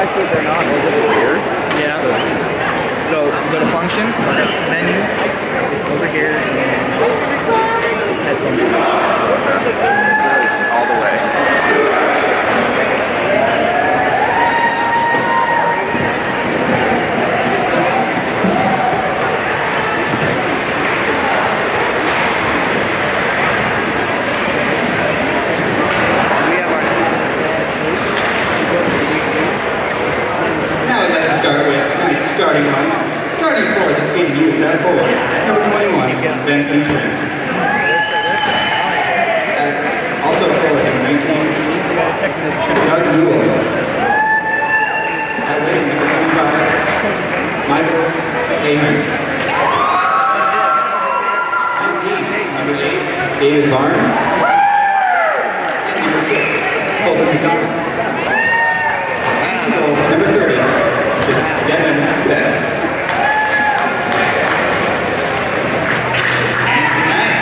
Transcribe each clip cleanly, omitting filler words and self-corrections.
active or not over here. Yeah. So go to function, menu, it's over here, and it's headphone. All the way. Starting for this ABU is at 4, number 21, Ben Seastrand. Also for number 19, Doug Newell. At weight number 25, Michael Ahern. And deep, number 8, David Barnes. And number 6, Colton McDonald. And number 30, Devin Betts.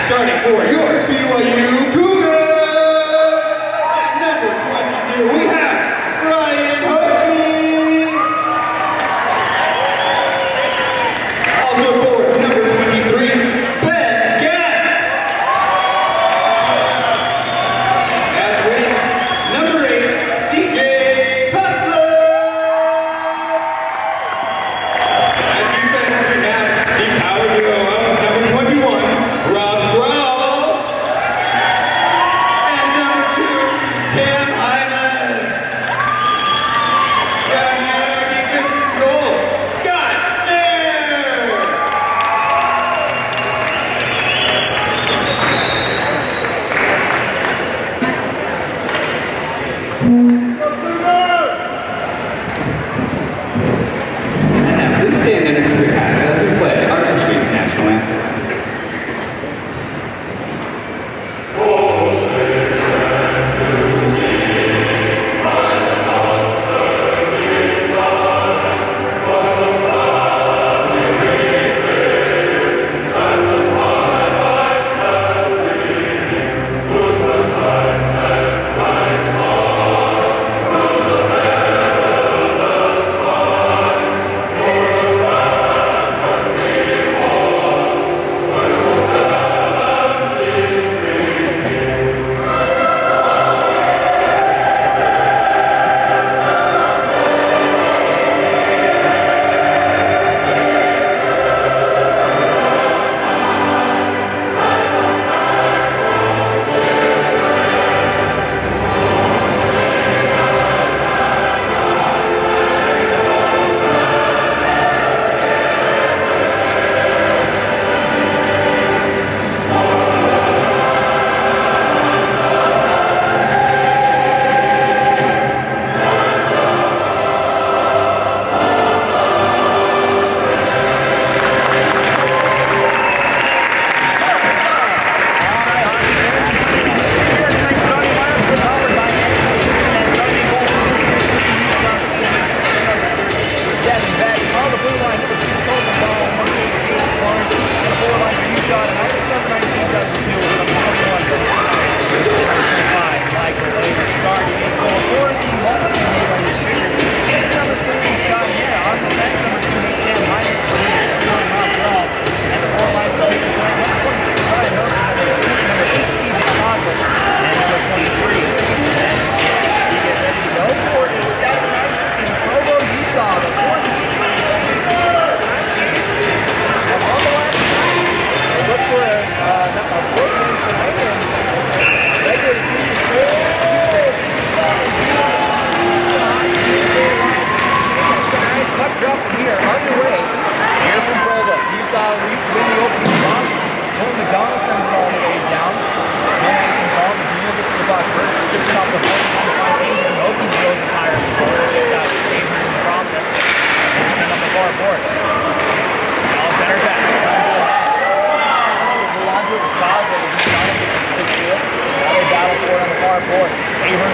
Starting for your BYU Cougars, at number 22, we have Ryan Hokie. Also for number 23, Ben Gatz. At weight, number 8, CJ Hustler. At defense, we have the power duo of number 21, Rob Grohl, and number 2, Cam Hymas. Rounding out our defensive goal, Scott Mayer. And now please stand in your hats as we play our country's national anthem.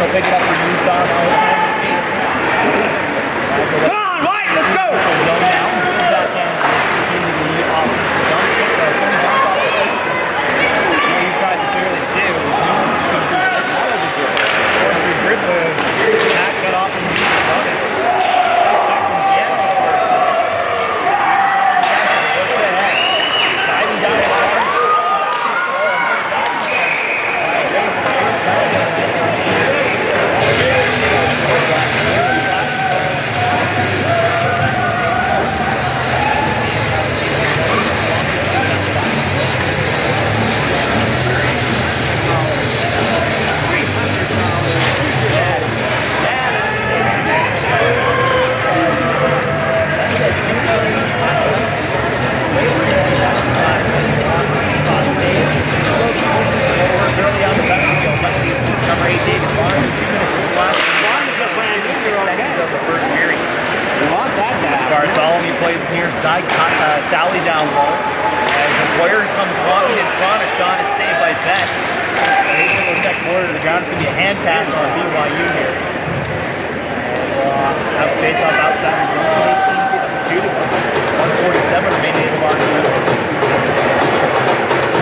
Pick it up for Utah. Now he's trying to skate. Come on, White, let's go! Zone now. Back in. Continue to the offensive zone. So when he bounce off the station, what he tries to clearly do is just going to do that was a good. Scores through grip move. Pass cut off and Utah. on is saved by Bet. Looks like border to the ground. It's going to be a hand pass on BYU here. Face off outside the zone. 147 remaining in the market.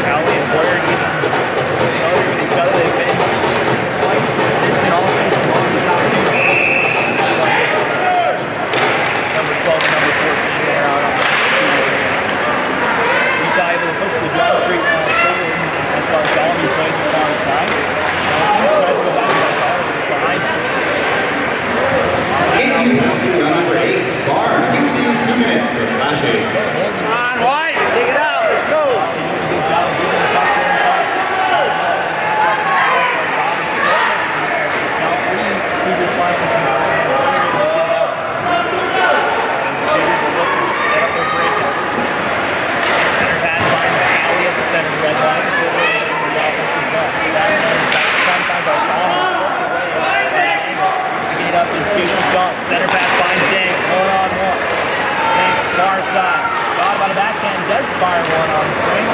Cowley and Boyer getting familiar with each other. They've been quite consistent all season long. The top two. Number 12 and number 14 there out on the Utah able to push the John Street forward as Bartholomew plays the far side. Now tries to go back to Bartholomew. He's behind him. Skate use penalty on number 8. Bar. Team sees 2 minutes for slashing. Come on, White. Take it out. Let's go. He's doing a good job of moving the puck there inside. Now 3 previous linemen come out. Set up their breakout. Center pass finds Cowley at the center red line. So the offensive zone. Up and shoots the dunk. Center pass finds Dang. 1-on-1. Dang, far side. Thought about a backhand. Does fire one on the frame.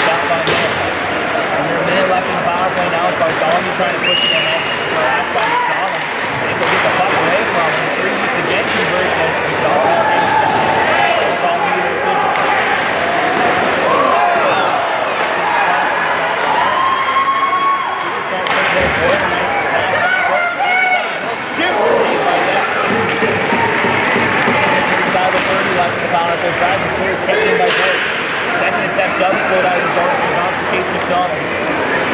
Stop by there. Under a minute left in the power play now. Bartholomew trying to push it ahead. Last time McDonald. They can get the puck away from him. 3 weeks of Jensen versus McDonald. Tries to clear, it's kept in by Boyd. Second attempt does float out of the zone, so he bounces to Chase McDonald.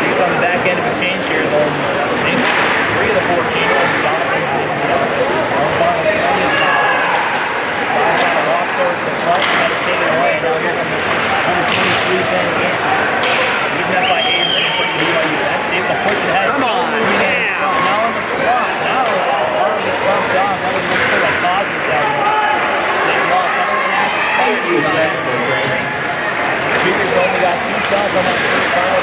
He's on the back end of a change here, though. I think 3 of the 4 changes McDonald brings it in the offensive zone. Trying to walk towards the front, trying to take it away. Now here comes number 23, Ben Gant. He's met by Avery and puts the BYU bench. Able to push it ahead. Come on, yeah. Now in the slot. Now Arnold gets bumped off. That was looks like positive down there. Speakers only got 2 shots on that first foul.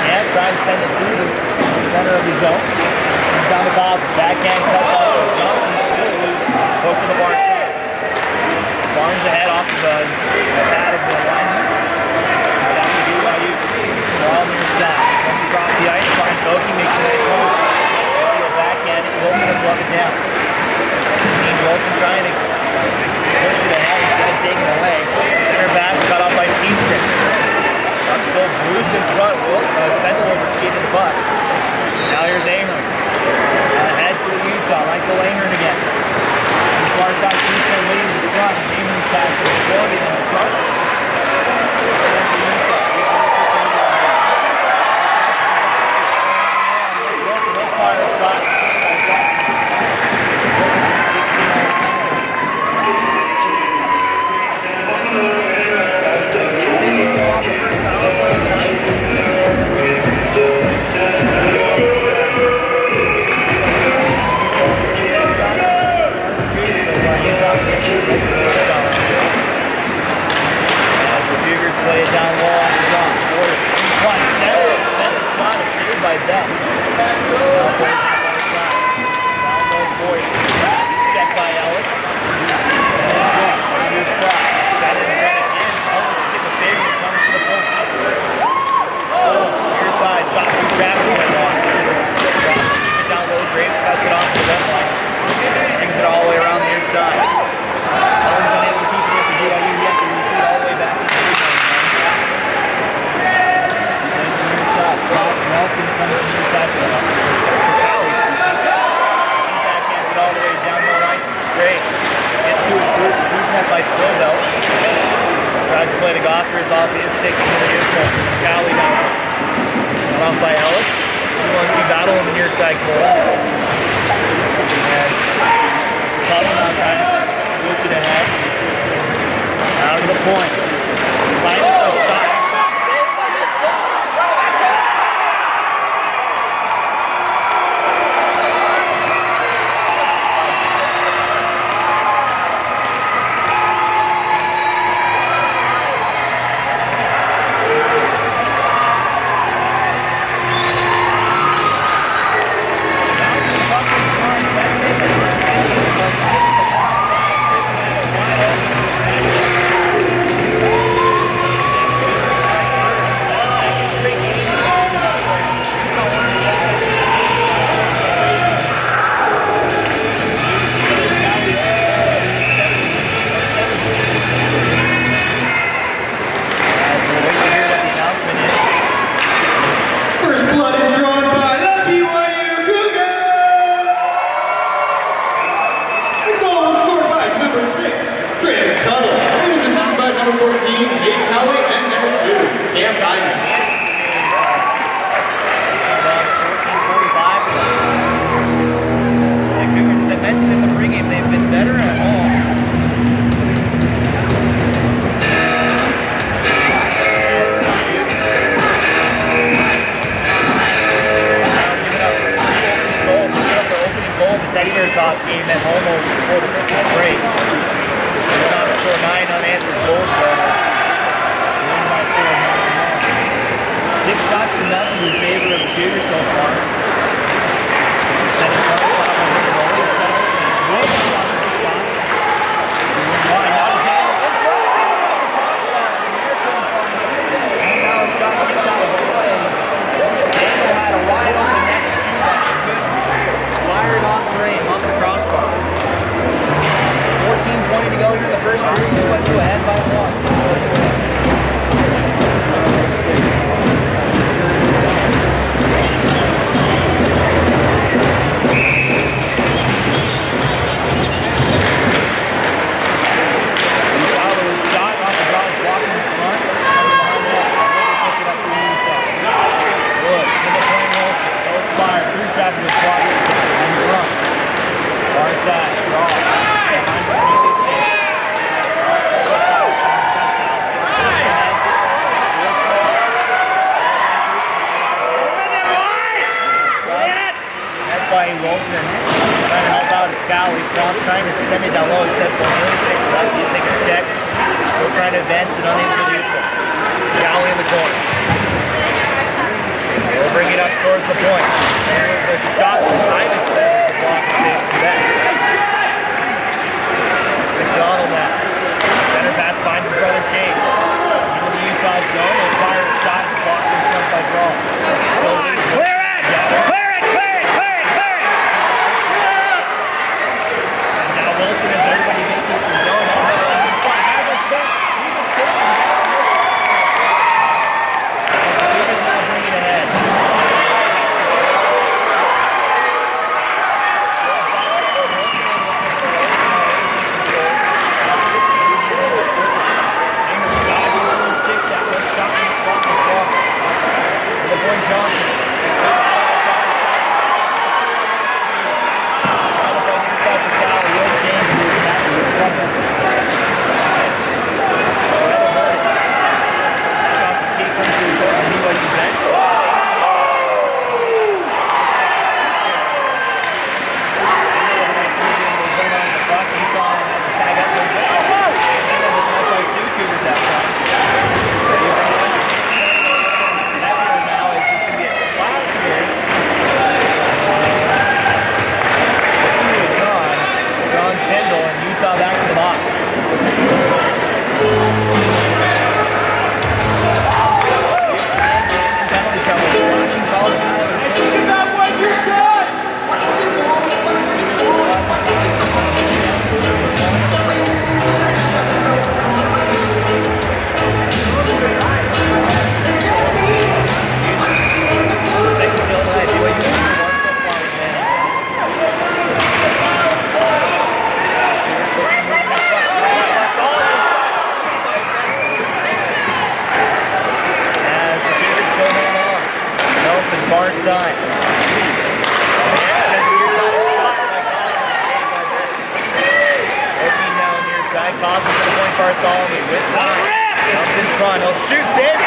And trying to send it through the center of the zone. Comes down the Boston. Backhand cuts off of Johnson. Still loose. Hook to the far side. Barnes ahead off of the pad of the lineman. Back to BYU. They're all near side. Comes across the ice. Finds Hokie. Makes a nice one. Backhand. Wilson will glove it down. Dean Wilson trying to push it ahead instead of taking it away. Center pass cut off by Seastrip. Puck still Bruce in front. Pendle overskated the puck. Now here's Amron. Ahead for Utah. Michael Amron again. On the far side, Seastrip leading to the front. Amron's pass is floating in the front. Play it down low off the drop. One center shot is saved by Bet. Now Boyd on the side. Down low Boyd. Checked by Ellis. Under slot. Got it in front again. Ellis gets a favor and comes to the point. Near side. Shot from Travis went long. Keep it down low. Graves cuts it off the left line. Brings it all the way around the near side. Burns unable to keep it in for BYU. Yes, he retreat all the way back. Nelson comes from the side for Cowley. Backhands it all the way down the ice. Great. Gets to it first. He's met by Stillbelt. Tries to play the Gophers off his stick into the near side. Cowley down. Got off by Ellis. 2-on-2 battle in the near side corner. And Tuttle now trying to push it ahead. Out to the point. Linus up side. Sox game at home before the Christmas break. They went on to score 9 unanswered goals there. Six shots to nothing in favor of the Cougars so far. Second shot, Williams on the shot. Wide, now to Daniel in front. On the crossbar. Samir couldn't find it. And now a shot kicked out of the place. Daniel had a wide open net to shoot at. He couldn't. Fire it on frame off the crossbar. 14:20 to go here in the first period. BYU ahead by 1. Traffic is blocking in front. Far side, draw. Behind Cornelius Day. Head by Wilson. Trying to help out his gal. He's trying to send it down low. He says Cornelius takes it up. He's taking checks. Still trying to advance it, unable to do so. Galley in the corner. We'll bring it up towards the point. There's a shot from Tyvus there. The block is safe for that. McDonald now. Center pass finds his brother Chase. Into the Utah zone. He'll fire a shot. It's blocked in front by Brawl. Clear it! Clear it! Clear it! Clear it! Clear it! And now Wilson, as everybody vacates the zone, has a chance. He can save it. As the Cougars now bring it ahead. Far side. Opening down near side. Causes for the point Bartholomew with time. Comes in front. He'll shoots it.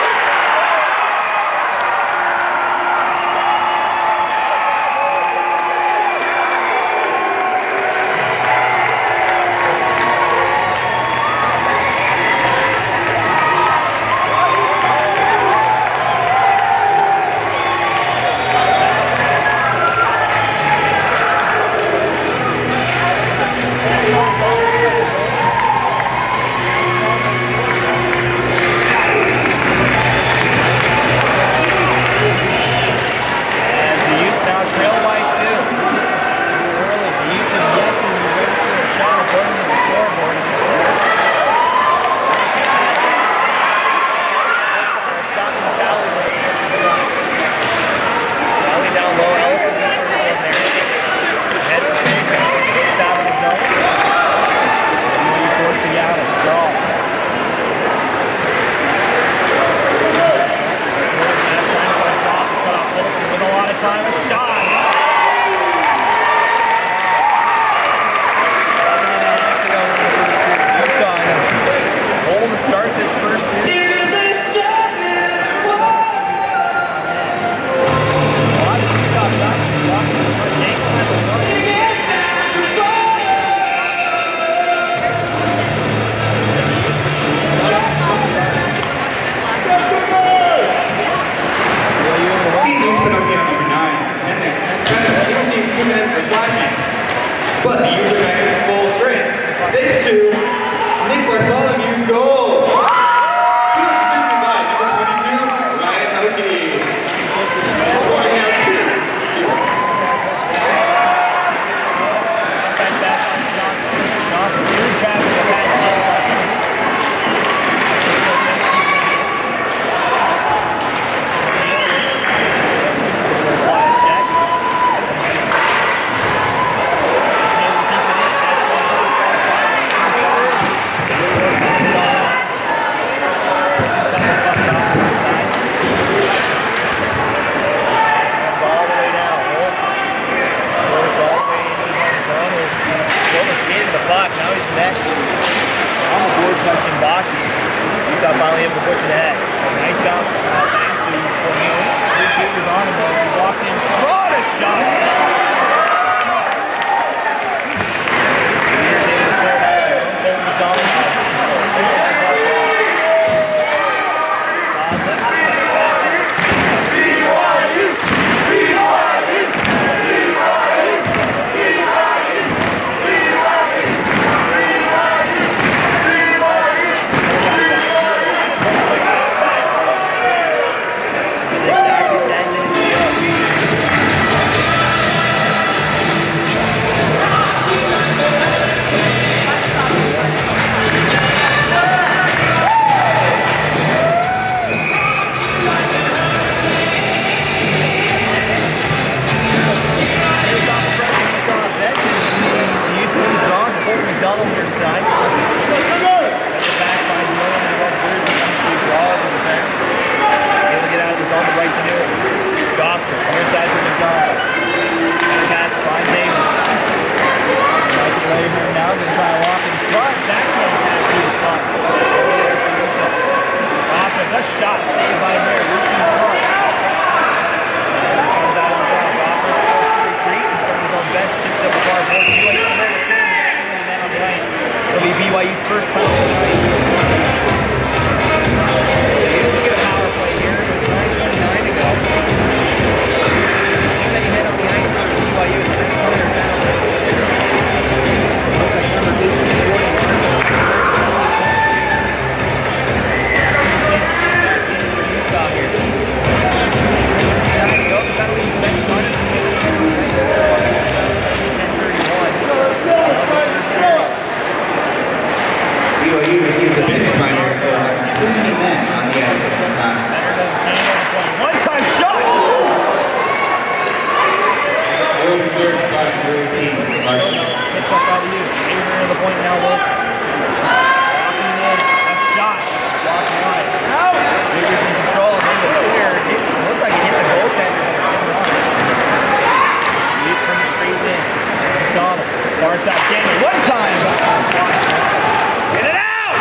be BYU's first penalty tonight. They used to get a power play here with 9:29 to go. Too many men on the ice for BYU. It's a nice minor penalty. Looks like number 18, Jordan Larson. Chance to get back in for Utah here. 9 to go. It's penalties for bench run. 10:31. BYU receives a bench minor for too many men on the ice at the time. One-time shot! Will served by number 18, Larson. Picked up by the Utes. Avery to the point now, Wilson. Walking in. A shot. Blocked wide. Avery's in control. Made the clear. It looks like it hit the goaltender. The Utes bring it straight in. McDonald. Far side. Daniel. One time. Get it out!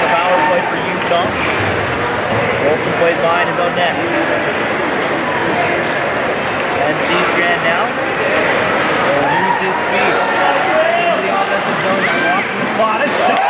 The power play for Utah. Wilson plays behind his own net. And C-Strand now will use his speed. Into the offensive zone. He walks in the slot. A shot!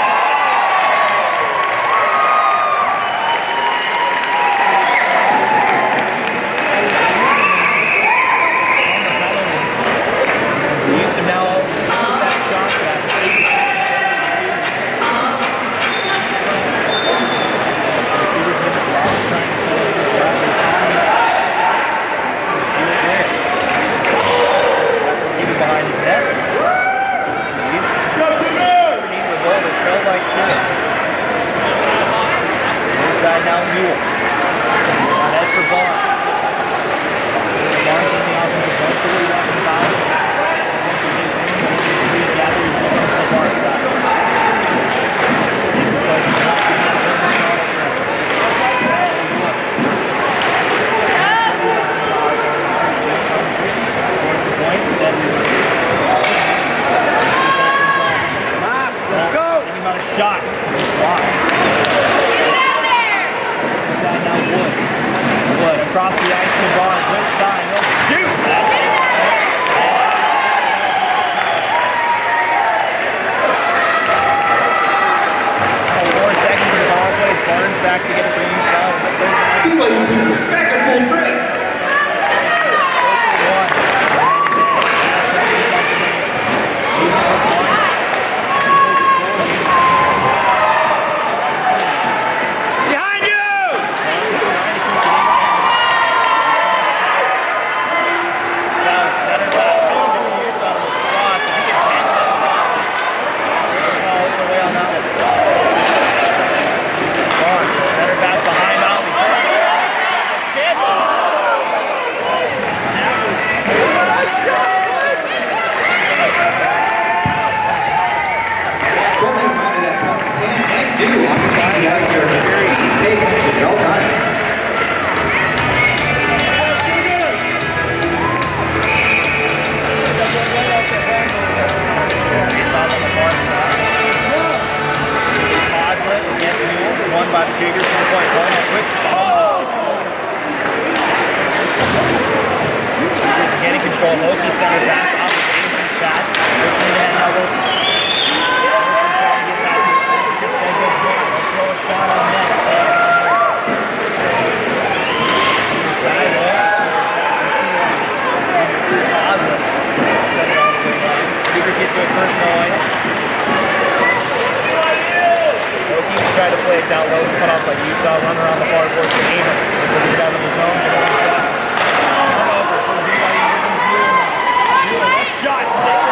Now Mule. That's for Barnes. Barnes in the offensive zone. 40 left in the foul. Gathers on the far side. This is place in the let's go! Thinking about a shot. Wood across the ice to Barnes with time. He'll shoot. That's it. 4 seconds in the power play. Barnes back to get it for Utah. BYU Cougars back at full strength. By the Cougars to the point. One quick. Cougars getting control. Loki center back off the Avery's pass. Pushing it ahead now. Wilson trying to get past the defense. Instead goes down. They'll throw a shot on net. Cougars get to it first, noise. Loki tried to play it down low, cut off by Utah, run around the far board to Amer. We'll get out of the zone. Turnover for BYU. Mule, a shot, save.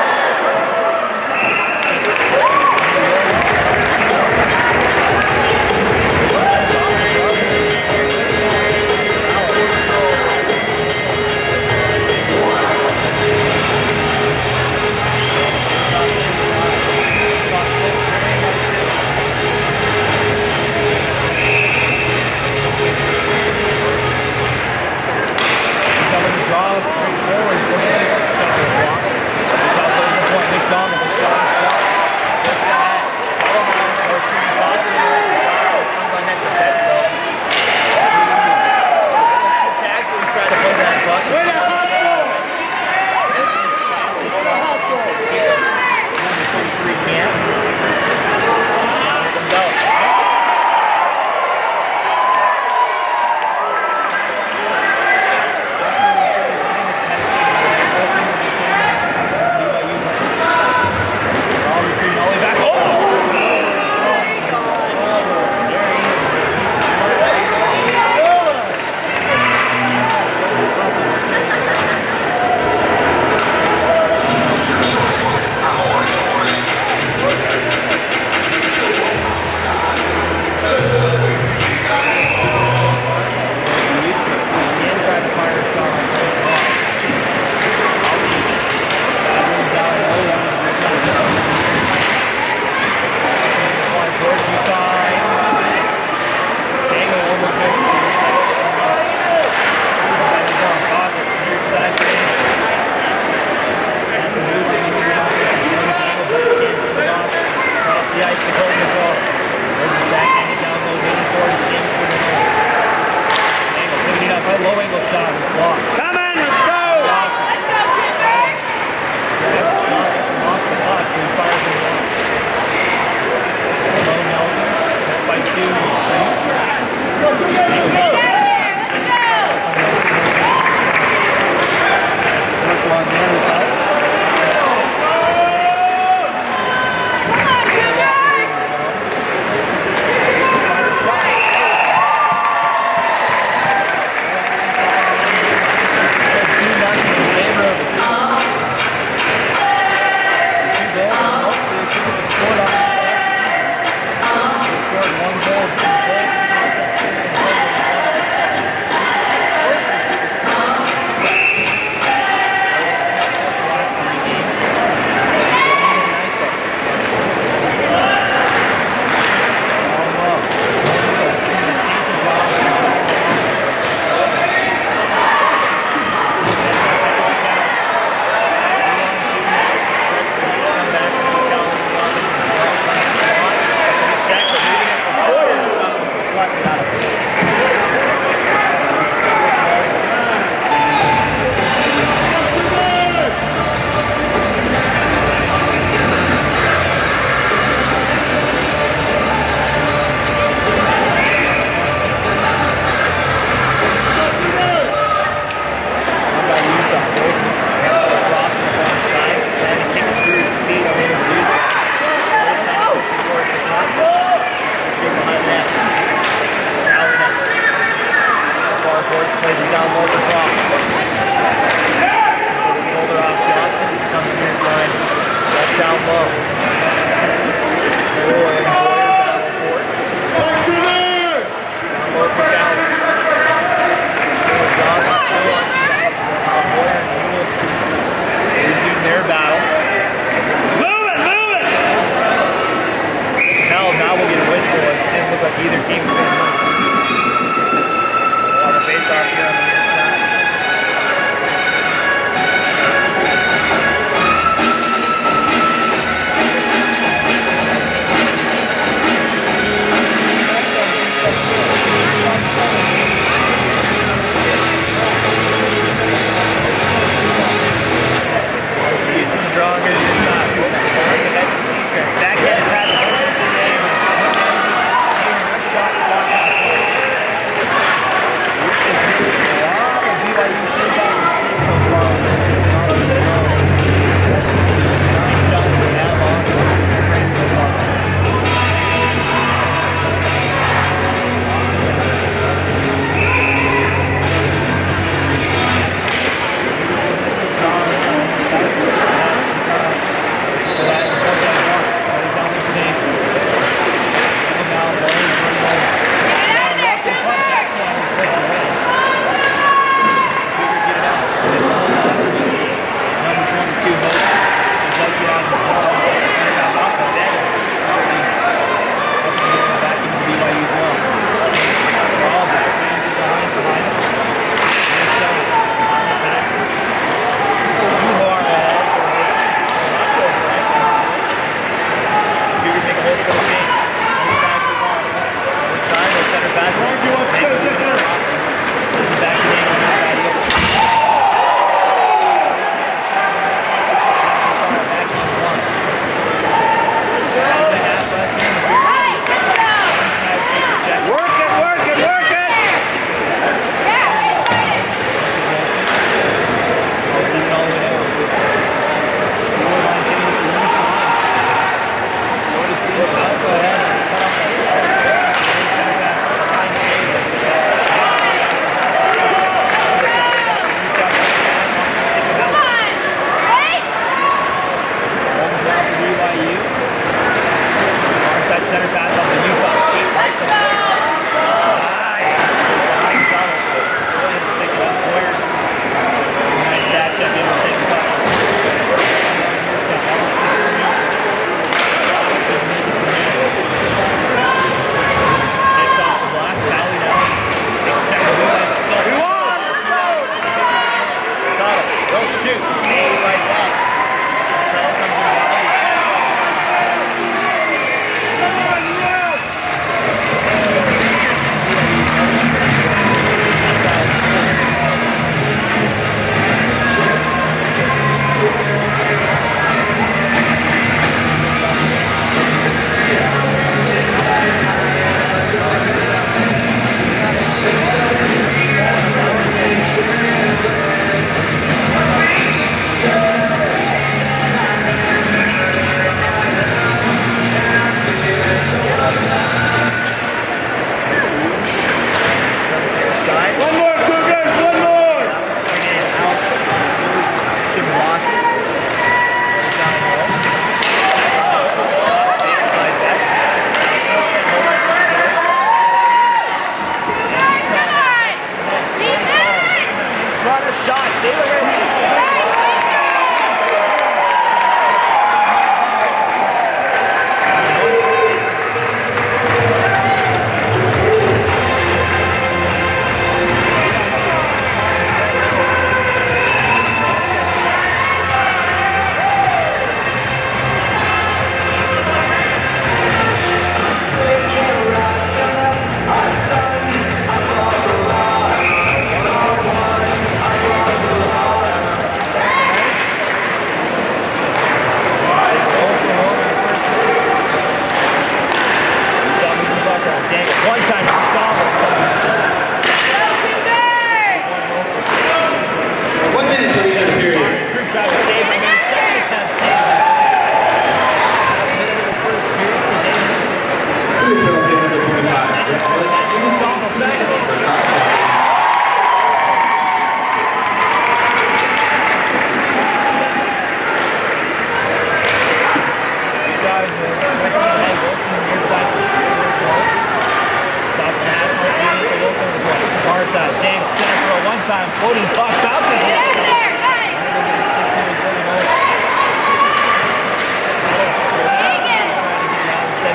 Floating puck bounces in.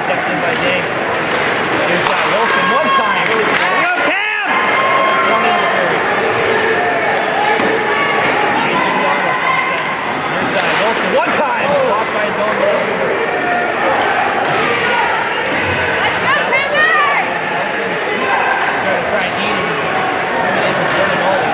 Kept in by James. Here's that Wilson one time. Here we go, Cam! That's one in the third. Chase McDonald from center. Here's that Wilson one time. Blocked by his own goalkeeper. Wilson just going to try and eat it. He's running over.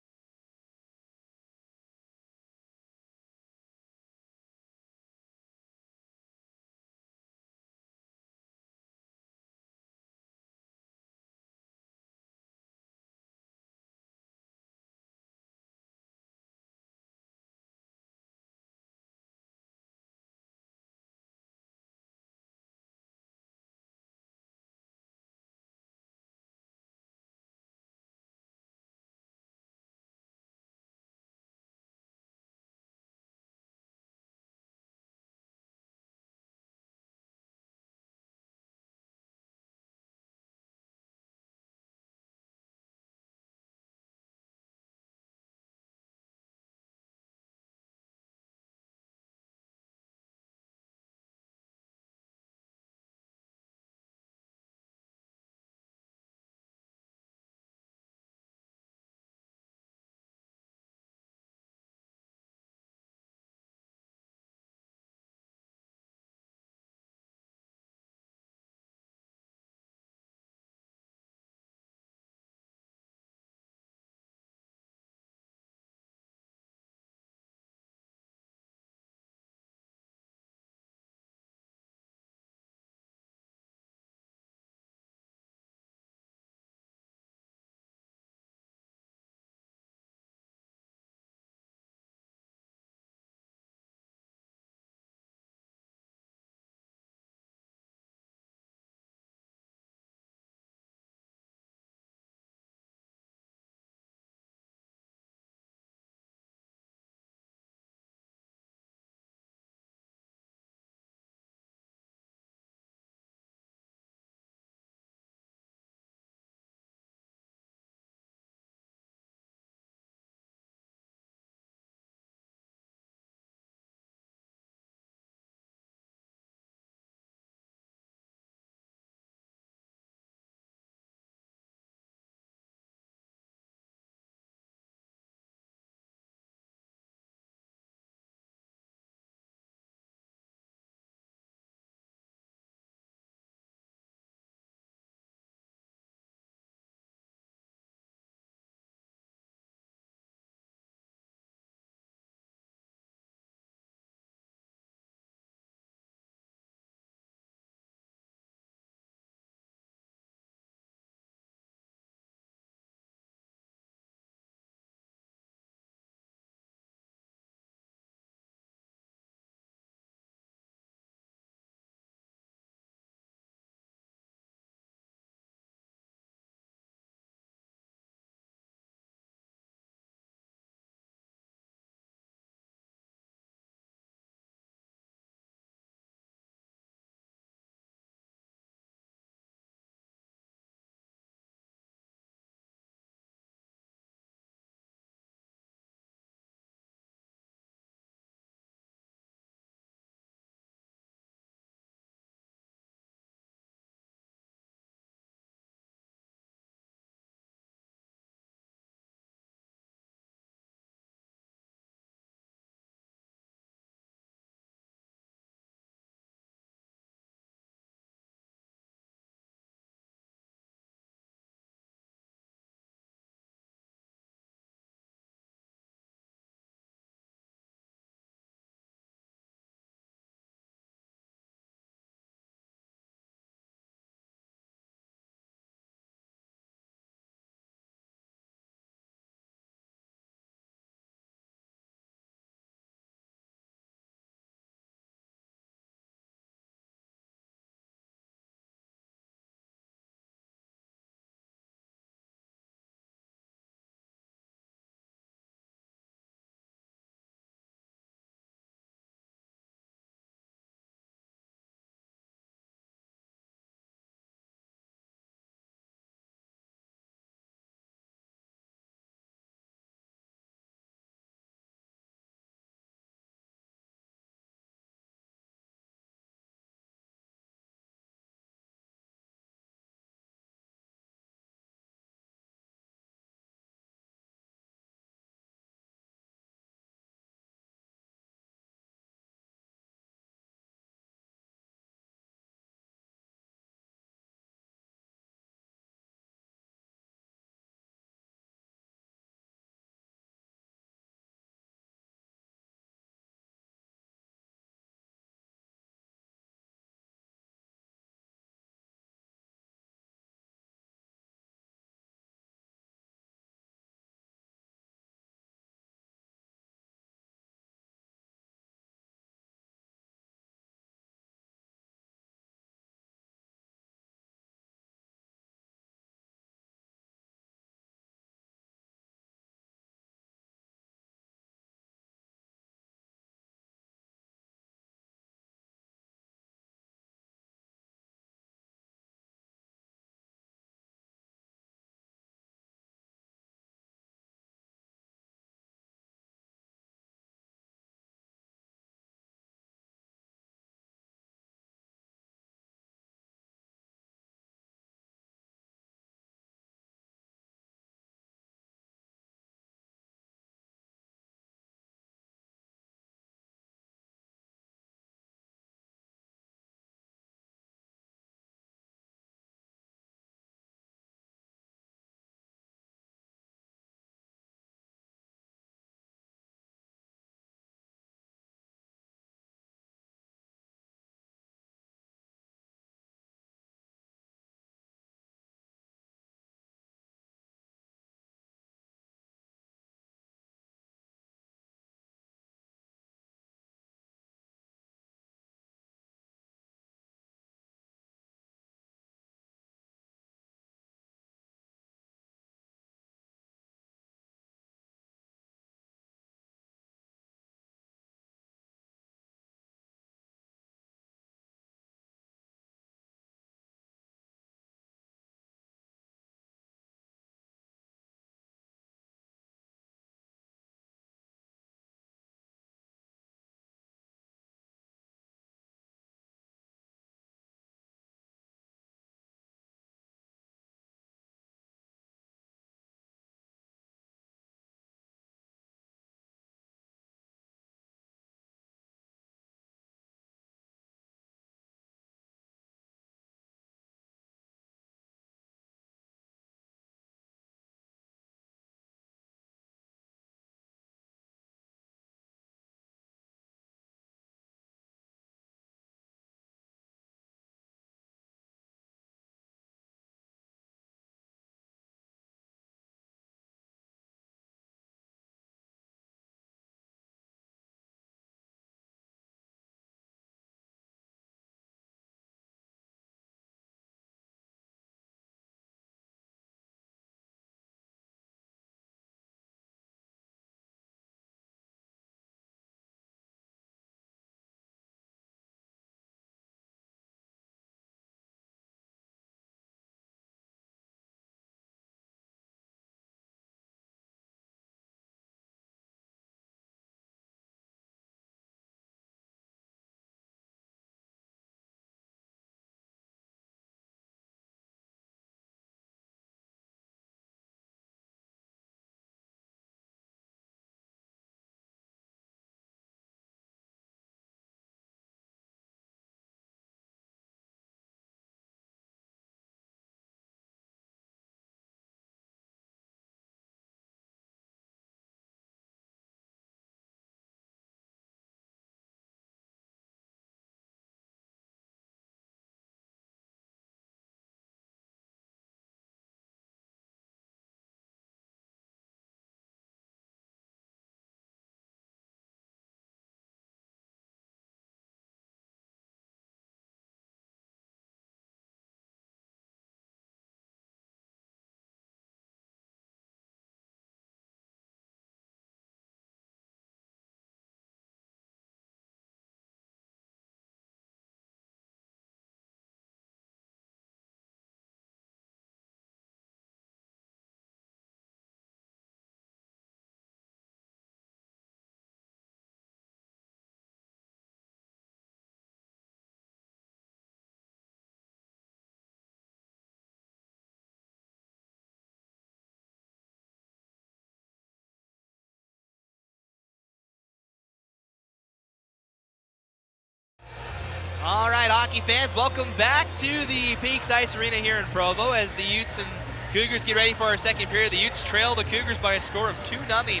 All right, hockey fans, welcome back to the Peaks Ice Arena here in Provo as the Utes and Cougars get ready for our second period. The Utes trail the Cougars by a score of 2-0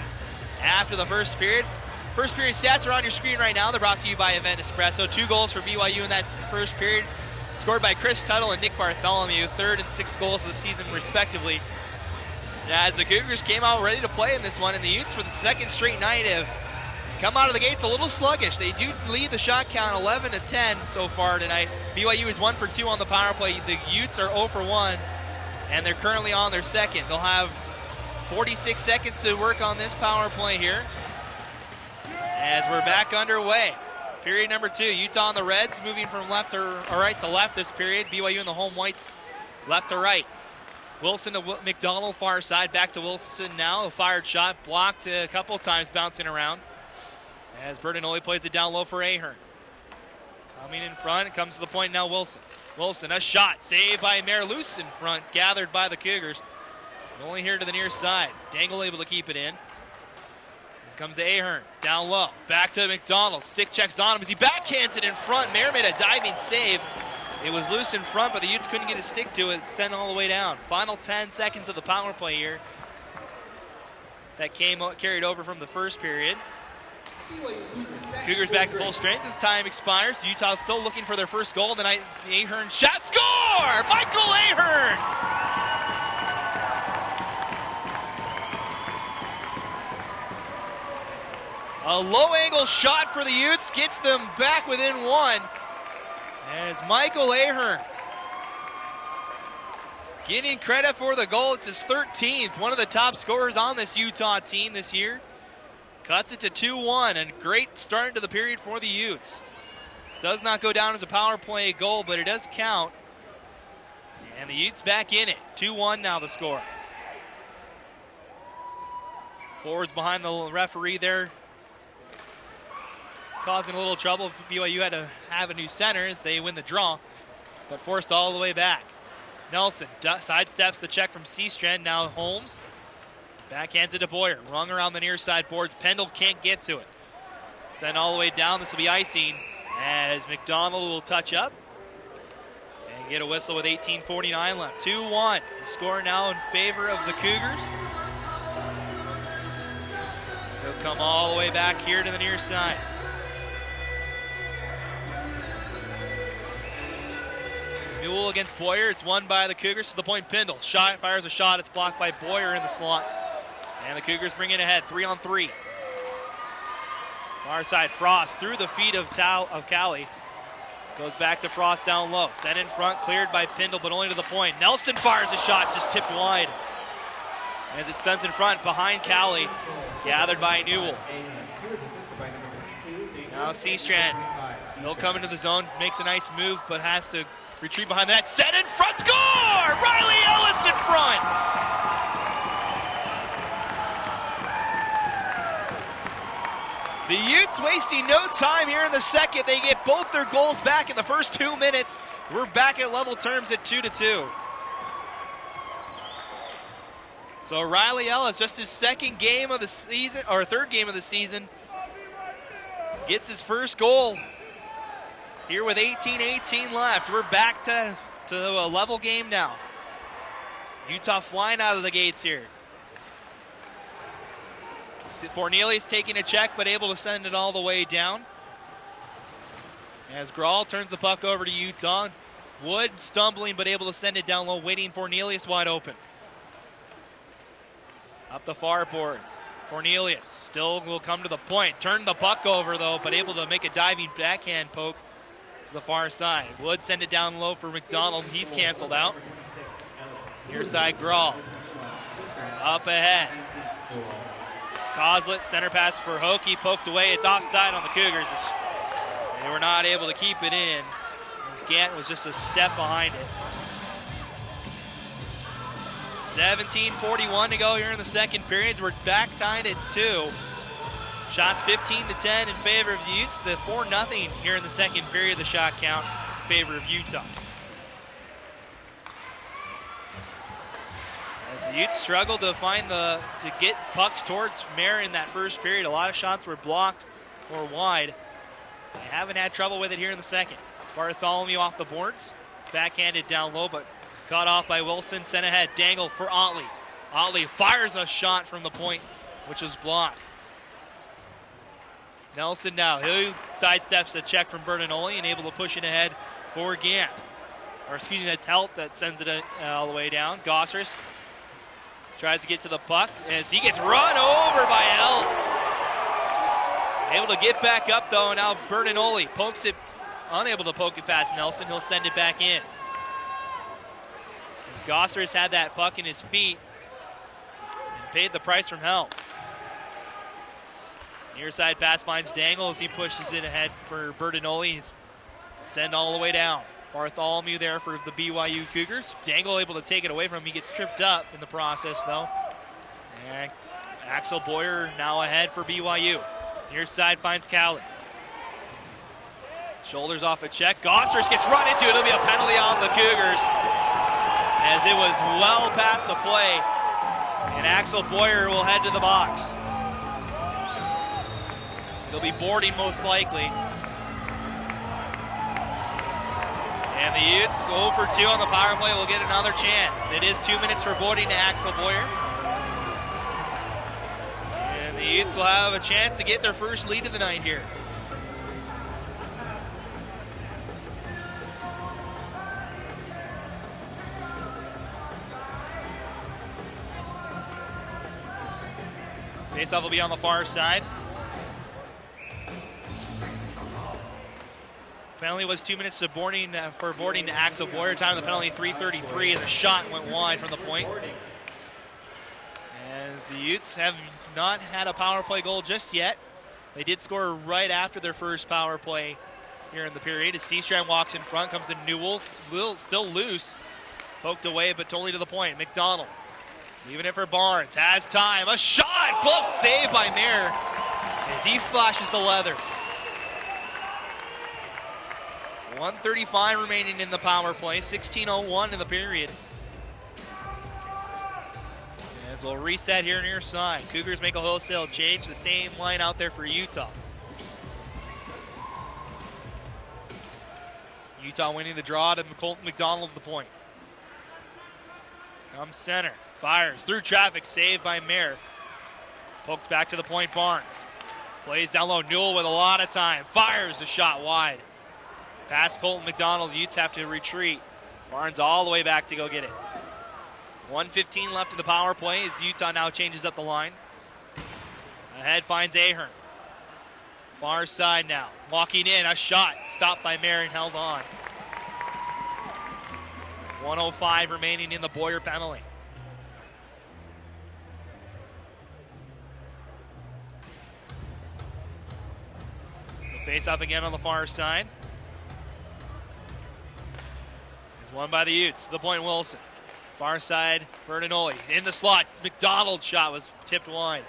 after the first period. First period stats are on your screen right now. They're brought to you by Event Espresso. 2 goals for BYU in that first period, scored by Chris Tuttle and Nick Bartholomew, 3rd and 6th goals of the season respectively. As the Cougars came out ready to play in this one, and the Utes for the second straight night have come out of the gates a little sluggish. They do lead the shot count 11-10 so far tonight. BYU is 1 for 2 on the power play. The Utes are 0 for 1, and they're currently on their second. They'll have 46 seconds to work on this power play here as we're back underway. Period number 2, Utah and the Reds moving from left to right to left this period. BYU and the home whites left to right. Wilson to McDonald, far side, back to Wilson now. A fired shot, blocked a couple times, bouncing around. As Bertinoli plays it down low for Ahern. Coming in front, it comes to the point now, Wilson. Wilson, a shot, saved by Mayor Luce in front, gathered by the Cougars. Only here to the near side. Dangle able to keep it in. This comes to Ahern, down low, back to McDonald. Stick checks on him as he backhands it in front. Mayor made a diving save. It was loose in front, but the Utes couldn't get a stick to it, sent all the way down. Final 10 seconds of the power play here. That carried over from the first period. Cougars back to full strength as time expires. Utah still looking for their first goal tonight. Ahern shot, score! Michael Ahern! A low angle shot for the Utes gets them back within 1. As Michael Ahern getting credit for the goal. It's his 13th, one of the top scorers on this Utah team this year. Cuts it to 2-1, and great start to the period for the Utes. Does not go down as a power play goal, but it does count. And the Utes back in it. 2-1 now the score. Forwards behind the referee there, causing a little trouble. BYU had to have a new center as they win the draw, but forced all the way back. Nelson sidesteps the check from Seastrand. Now Holmes backhands it to Boyer. Rung around the near side boards. Pendle can't get to it. Sent all the way down. This will be icing as McDonald will touch up and get a whistle with 18:49 left. 2-1. The score now in favor of the Cougars. So come all the way back here to the near side. Newell against Boyer. It's won by the Cougars to the point. Pendle fires a shot. It's blocked by Boyer in the slot. And the Cougars bring it ahead, 3-on-3. Far side, Frost through the feet of Cali. Goes back to Frost down low. Sent in front, cleared by Pendle, but only to the point. Nelson fires a shot, just tipped wide. As it sends in front, behind Cali. Gathered by Newell. Now Seastrand. He'll come into the zone, makes a nice move, but has to retreat behind that. Set in front, score! Riley Ellis in front! The Utes wasting no time here in the second. They get both their goals back in the first 2 minutes. We're back at level terms at 2-2. So Riley Ellis, just his second game of the season, or third game of the season, gets his first goal here with 18:18 left. We're back to a level game now. Utah flying out of the gates here. Fornelius taking a check, but able to send it all the way down. As Grawl turns the puck over to Utah. Wood stumbling, but able to send it down low, waiting Fornelius wide open. Up the far boards. Fornelius still will come to the point. Turn the puck over, though, but able to make a diving backhand poke to the far side. Wood send it down low for McDonald. He's canceled out. Near side, Grawl. Up ahead. Coslet, center pass for Hokie, poked away. It's offside on the Cougars. They were not able to keep it in. As Gant was just a step behind it. 17:41 to go here in the second period. We're back tied at 2. Shots 15-10 in favor of the Utes. The 4-0 here in the second period, the shot count in favor of Utah. As the Utes struggled to get pucks towards Mare in that first period. A lot of shots were blocked or wide. They haven't had trouble with it here in the second. Bartholomew off the boards. Backhanded down low, but cut off by Wilson. Sent ahead. Dangle for Otley. Otley fires a shot from the point, which was blocked. Nelson now. He sidesteps a check from Bertinoli and able to push it ahead for Gant. Or excuse me, that's Helt that sends it all the way down. Gossers tries to get to the puck as he gets run over by Helt. Able to get back up though, and now Bertinoli pokes it, unable to poke it past Nelson. He'll send it back in. As Gossers had that puck in his feet and paid the price from Helt. Near side pass finds Dangle as he pushes it ahead for Bertinoli. He's sent all the way down. Bartholomew there for the BYU Cougars. Dangle able to take it away from him. He gets tripped up in the process though. And Axel Boyer now ahead for BYU. Near side finds Cowley. Shoulders off a check. Gossers gets run into it. It'll be a penalty on the Cougars as it was well past the play. And Axel Boyer will head to the box. It'll be boarding most likely. And the Utes 0 for 2 on the power play will get another chance. It is 2 minutes for boarding to Axel Boyer. And the Utes will have a chance to get their first lead of the night here. Faceoff will be on the far side. Penalty was 2 minutes to boarding for boarding to Axel Boyer. Time of the penalty 3:33 as a shot went wide from the point. As the Utes have not had a power play goal just yet. They did score right after their first power play here in the period. As Seastrand walks in front, comes in Newell, still loose. Poked away, but totally to the point. McDonald leaving it for Barnes. Has time. A shot! Glove save by Mayer as he flashes the leather. 1:35 remaining in the power play, 16:01 in the period. As we'll reset here near side. Cougars make a wholesale change, the same line out there for Utah. Utah winning the draw to Colton McDonald at the point. Comes center, fires through traffic, saved by Mayer. Poked back to the point, Barnes. Plays down low, Newell with a lot of time. Fires a shot wide. Past Colton McDonald, Utes have to retreat. Barnes all the way back to go get it. 1:15 left in the power play as Utah now changes up the line. Ahead finds Ahern. Far side now. Walking in, a shot. Stopped by Mayer and held on. 1:05 remaining in the Boyer penalty. So face off again on the far side. Won by the Utes. To the point, Wilson. Far side, Bertinoli in the slot. McDonald's shot was tipped wide.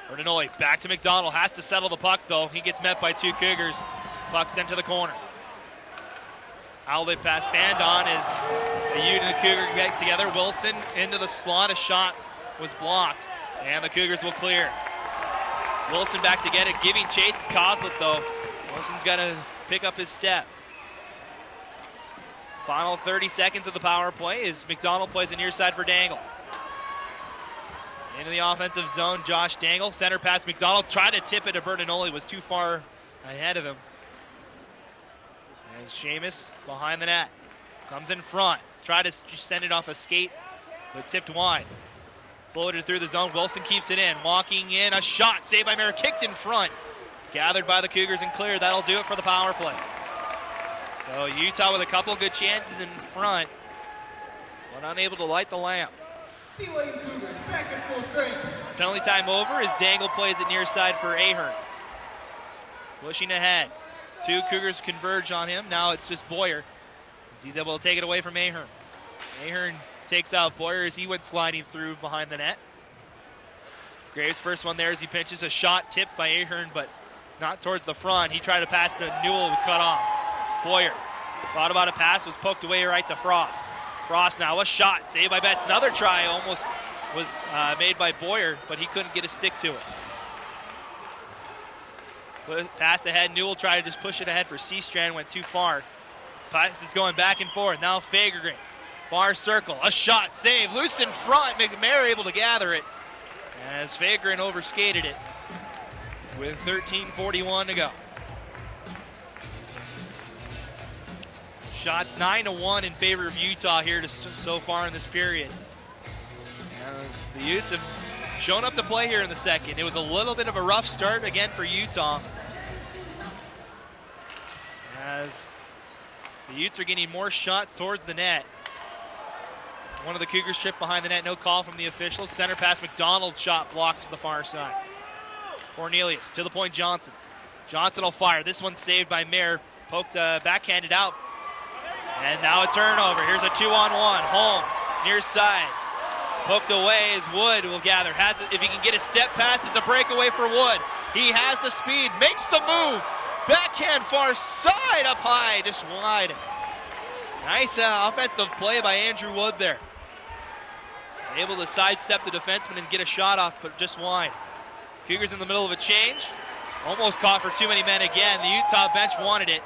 Bertinoli back to McDonald. Has to settle the puck, though. He gets met by two Cougars. Puck sent to the corner. Outlet pass fanned on as the Ute and the Cougar get together. Wilson into the slot. A shot was blocked, and the Cougars will clear. Wilson back to get it. Giving chase is Coslet, though. Wilson's got to pick up his step. Final 30 seconds of the power play as McDonald plays the near side for Dangle. Into the offensive zone, Josh Dangle. Center pass, McDonald tried to tip it to Bertinoli, was too far ahead of him. As Seamus behind the net. Comes in front. Tried to send it off a skate, but tipped wide. Floated through the zone. Wilson keeps it in. Walking in, a shot. Saved by Mayer. Kicked in front. Gathered by the Cougars and cleared. That'll do it for the power play. So Utah with a couple good chances in front, but unable to light the lamp. BYU Cougars back in full strength. Penalty time over as Dangle plays it near side for Ahern. Pushing ahead. Two Cougars converge on him. Now it's just Boyer as he's able to take it away from Ahern. Ahern takes out Boyer as he went sliding through behind the net. Graves' first one there as he pinches. A shot tipped by Ahern, but not towards the front. He tried to pass to Newell, was cut off. Boyer thought about a pass, was poked away right to Frost. Frost now, a shot, saved by Betts. Another try almost was made by Boyer, but he couldn't get a stick to it. Pass ahead. Newell tried to just push it ahead for C-Strand, went too far. Pass is going back and forth. Now Fagergren. Far circle. A shot save. Loose in front. McMahon able to gather it as Fagergren overskated it with 13:41 to go. Shots 9-1 in favor of Utah here so far in this period. As the Utes have shown up to play here in the second. It was a little bit of a rough start again for Utah, as the Utes are getting more shots towards the net. One of the Cougars tripped behind the net, no call from the officials. Center pass, McDonald shot blocked to the far side. Cornelius to the point, Johnson. Johnson will fire. This one's saved by Mayer. Poked, backhanded out. And now a turnover. Here's a 2-on-1. Holmes, near side. Poked away as Wood will gather. Has it, if he can get a step pass, it's a breakaway for Wood. He has the speed, makes the move. Backhand far side up high, just wide. Nice offensive play by Andrew Wood there. Able to sidestep the defenseman and get a shot off, but just wide. Cougars in the middle of a change. Almost caught for too many men again. The Utah bench wanted it,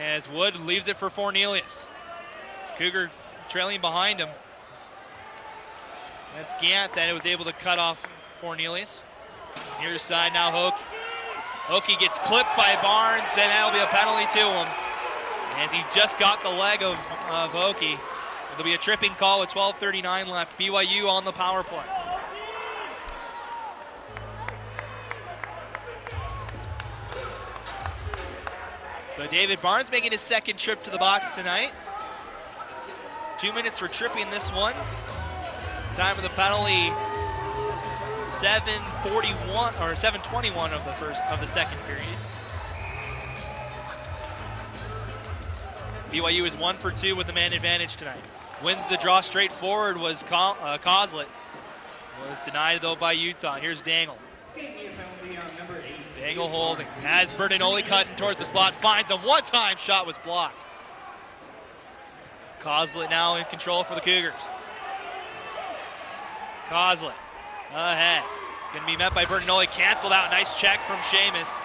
as Wood leaves it for Fornelius. Cougar trailing behind him. That's Gant that was able to cut off Fornelius. Near side now, Hokie. Hokie gets clipped by Barnes, and that'll be a penalty to him, as he just got the leg of Hokie. It'll be a tripping call with 12:39 left. BYU on the power play. So David Barnes making his second trip to the box tonight. 2 minutes for tripping this one. Time of the penalty, 7:41 or 7:21 of the second period. BYU is 1 for 2 with the man advantage tonight. Wins the draw straight forward was Coslett. Was denied though by Utah. Here's Dangle. Dangle holding. As Bertinoli cutting towards the slot, finds a one-time shot, was blocked. Coslett now in control for the Cougars. Coslett ahead. Going to be met by Bertinoli. Canceled out. Nice check from Seamus.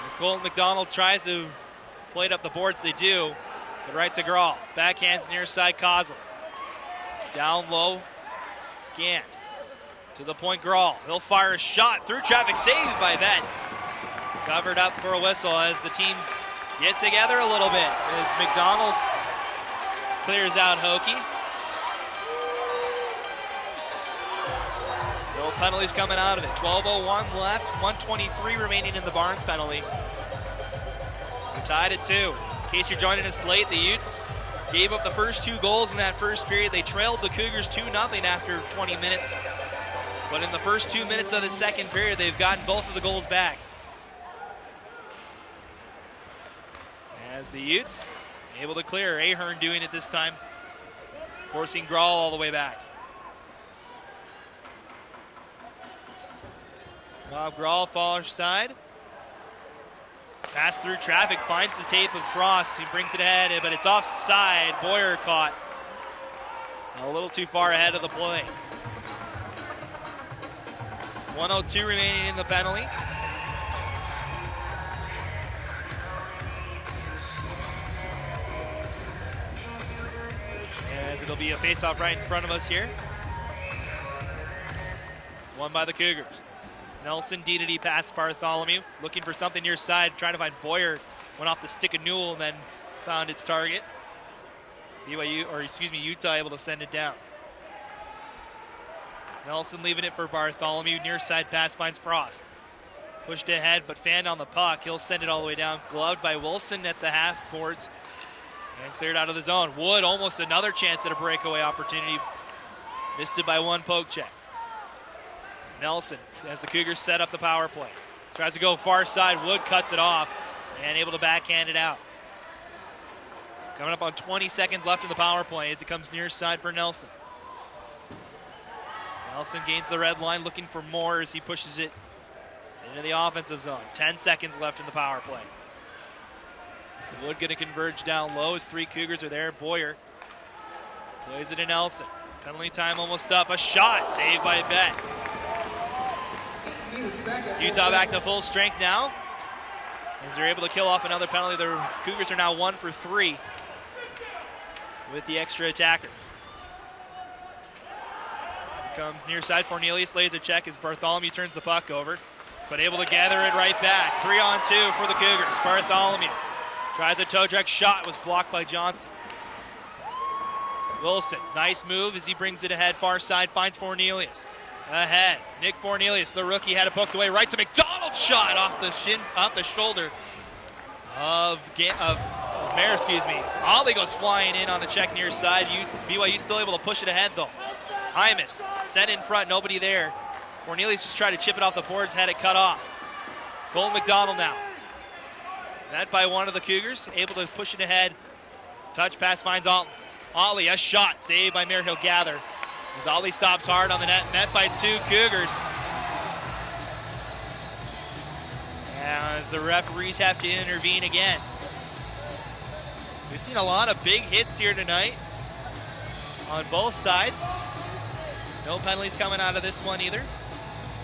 As Colton McDonald tries to play it up the boards, they do. But right to Grawl. Backhands near side Coslett. Down low. Gant. To the point, Grawl. He'll fire a shot through traffic. Saved by Betts. Covered up for a whistle as the teams get together a little bit. As McDonald clears out Hokie. No penalties coming out of it. 12:01 left, 1:23 remaining in the Barnes penalty. We're tied at 2. In case you're joining us late, the Utes gave up the first 2 goals in that first period. They trailed the Cougars 2-0 after 20 minutes. But in the first 2 minutes of the second period, they've gotten both of the goals back. As the Utes able to clear. Ahern doing it this time, forcing Grawl all the way back. Bob Grawl, far side. Pass through traffic, finds the tape of Frost. He brings it ahead, but it's offside. Boyer caught a little too far ahead of the play. 1:02 remaining in the penalty. As it'll be a face-off right in front of us here. It's won by the Cougars. Nelson, D-to-D pass Bartholomew. Looking for something near side, trying to find Boyer. Went off the stick of Newell and then found its target. Utah able to send it down. Nelson leaving it for Bartholomew. Near side pass finds Frost. Pushed ahead, but fanned on the puck. He'll send it all the way down. Gloved by Wilson at the half boards. And cleared out of the zone. Wood, almost another chance at a breakaway opportunity. Missed it by one poke check. Nelson, as the Cougars set up the power play. Tries to go far side. Wood cuts it off and able to backhand it out. Coming up on 20 seconds left in the power play as it comes near side for Nelson. Nelson gains the red line, looking for more as he pushes it into the offensive zone. 10 seconds left in the power play. Wood going to converge down low as 3 Cougars are there. Boyer plays it to Nelson. Penalty time almost up. A shot saved by Betts. Utah back to full strength now, as they're able to kill off another penalty. The Cougars are now 1 for 3 with the extra attacker. As it comes near side, Cornelius lays a check as Bartholomew turns the puck over, but able to gather it right back. 3-on-2 for the Cougars. Bartholomew tries a toe drag shot, was blocked by Johnson. Wilson, nice move as he brings it ahead, far side, finds Cornelius. Ahead, Nick Cornelius, the rookie, had it poked away right to McDonald's shot off the shoulder of Mayer, Ollie goes flying in on the check near side. BYU still able to push it ahead though. Hymas set in front, nobody there. Cornelius just tried to chip it off the boards, had it cut off. Colton McDonald now. Met by one of the Cougars, able to push it ahead. Touch pass finds Ollie, a shot, saved by Mayer. He'll gather. As Ollie stops hard on the net, met by 2 Cougars. As the referees have to intervene again. We've seen a lot of big hits here tonight on both sides. No penalties coming out of this one either.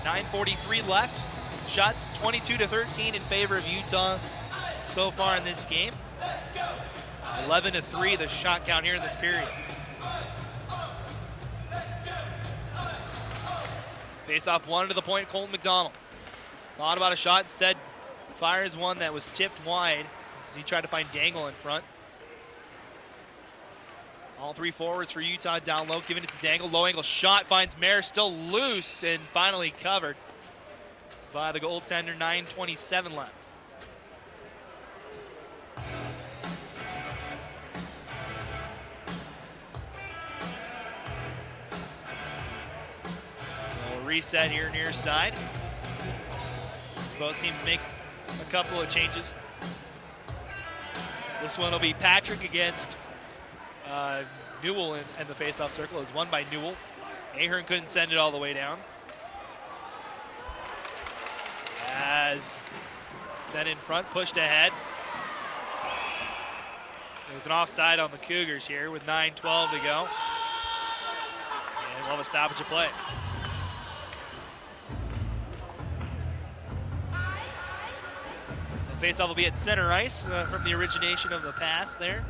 9:43 left. Shots 22-13 in favor of Utah so far in this game. 11-3 the shot count here in this period. Face off one to the point, Colton McDonald. Thought about a shot, instead fires one that was tipped wide as he tried to find Dangle in front. All 3 forwards for Utah down low, giving it to Dangle. Low angle shot finds Mayer, still loose and finally covered by the goaltender. 9:27 left. Reset here near side. As both teams make a couple of changes. This one will be Patrick against Newell in the faceoff circle. It was won by Newell. Ahern couldn't send it all the way down. As sent in front, pushed ahead. It was an offside on the Cougars here with 9:12 to go. And we'll have a stoppage of play. Faceoff will be at center ice from the origination of the pass there.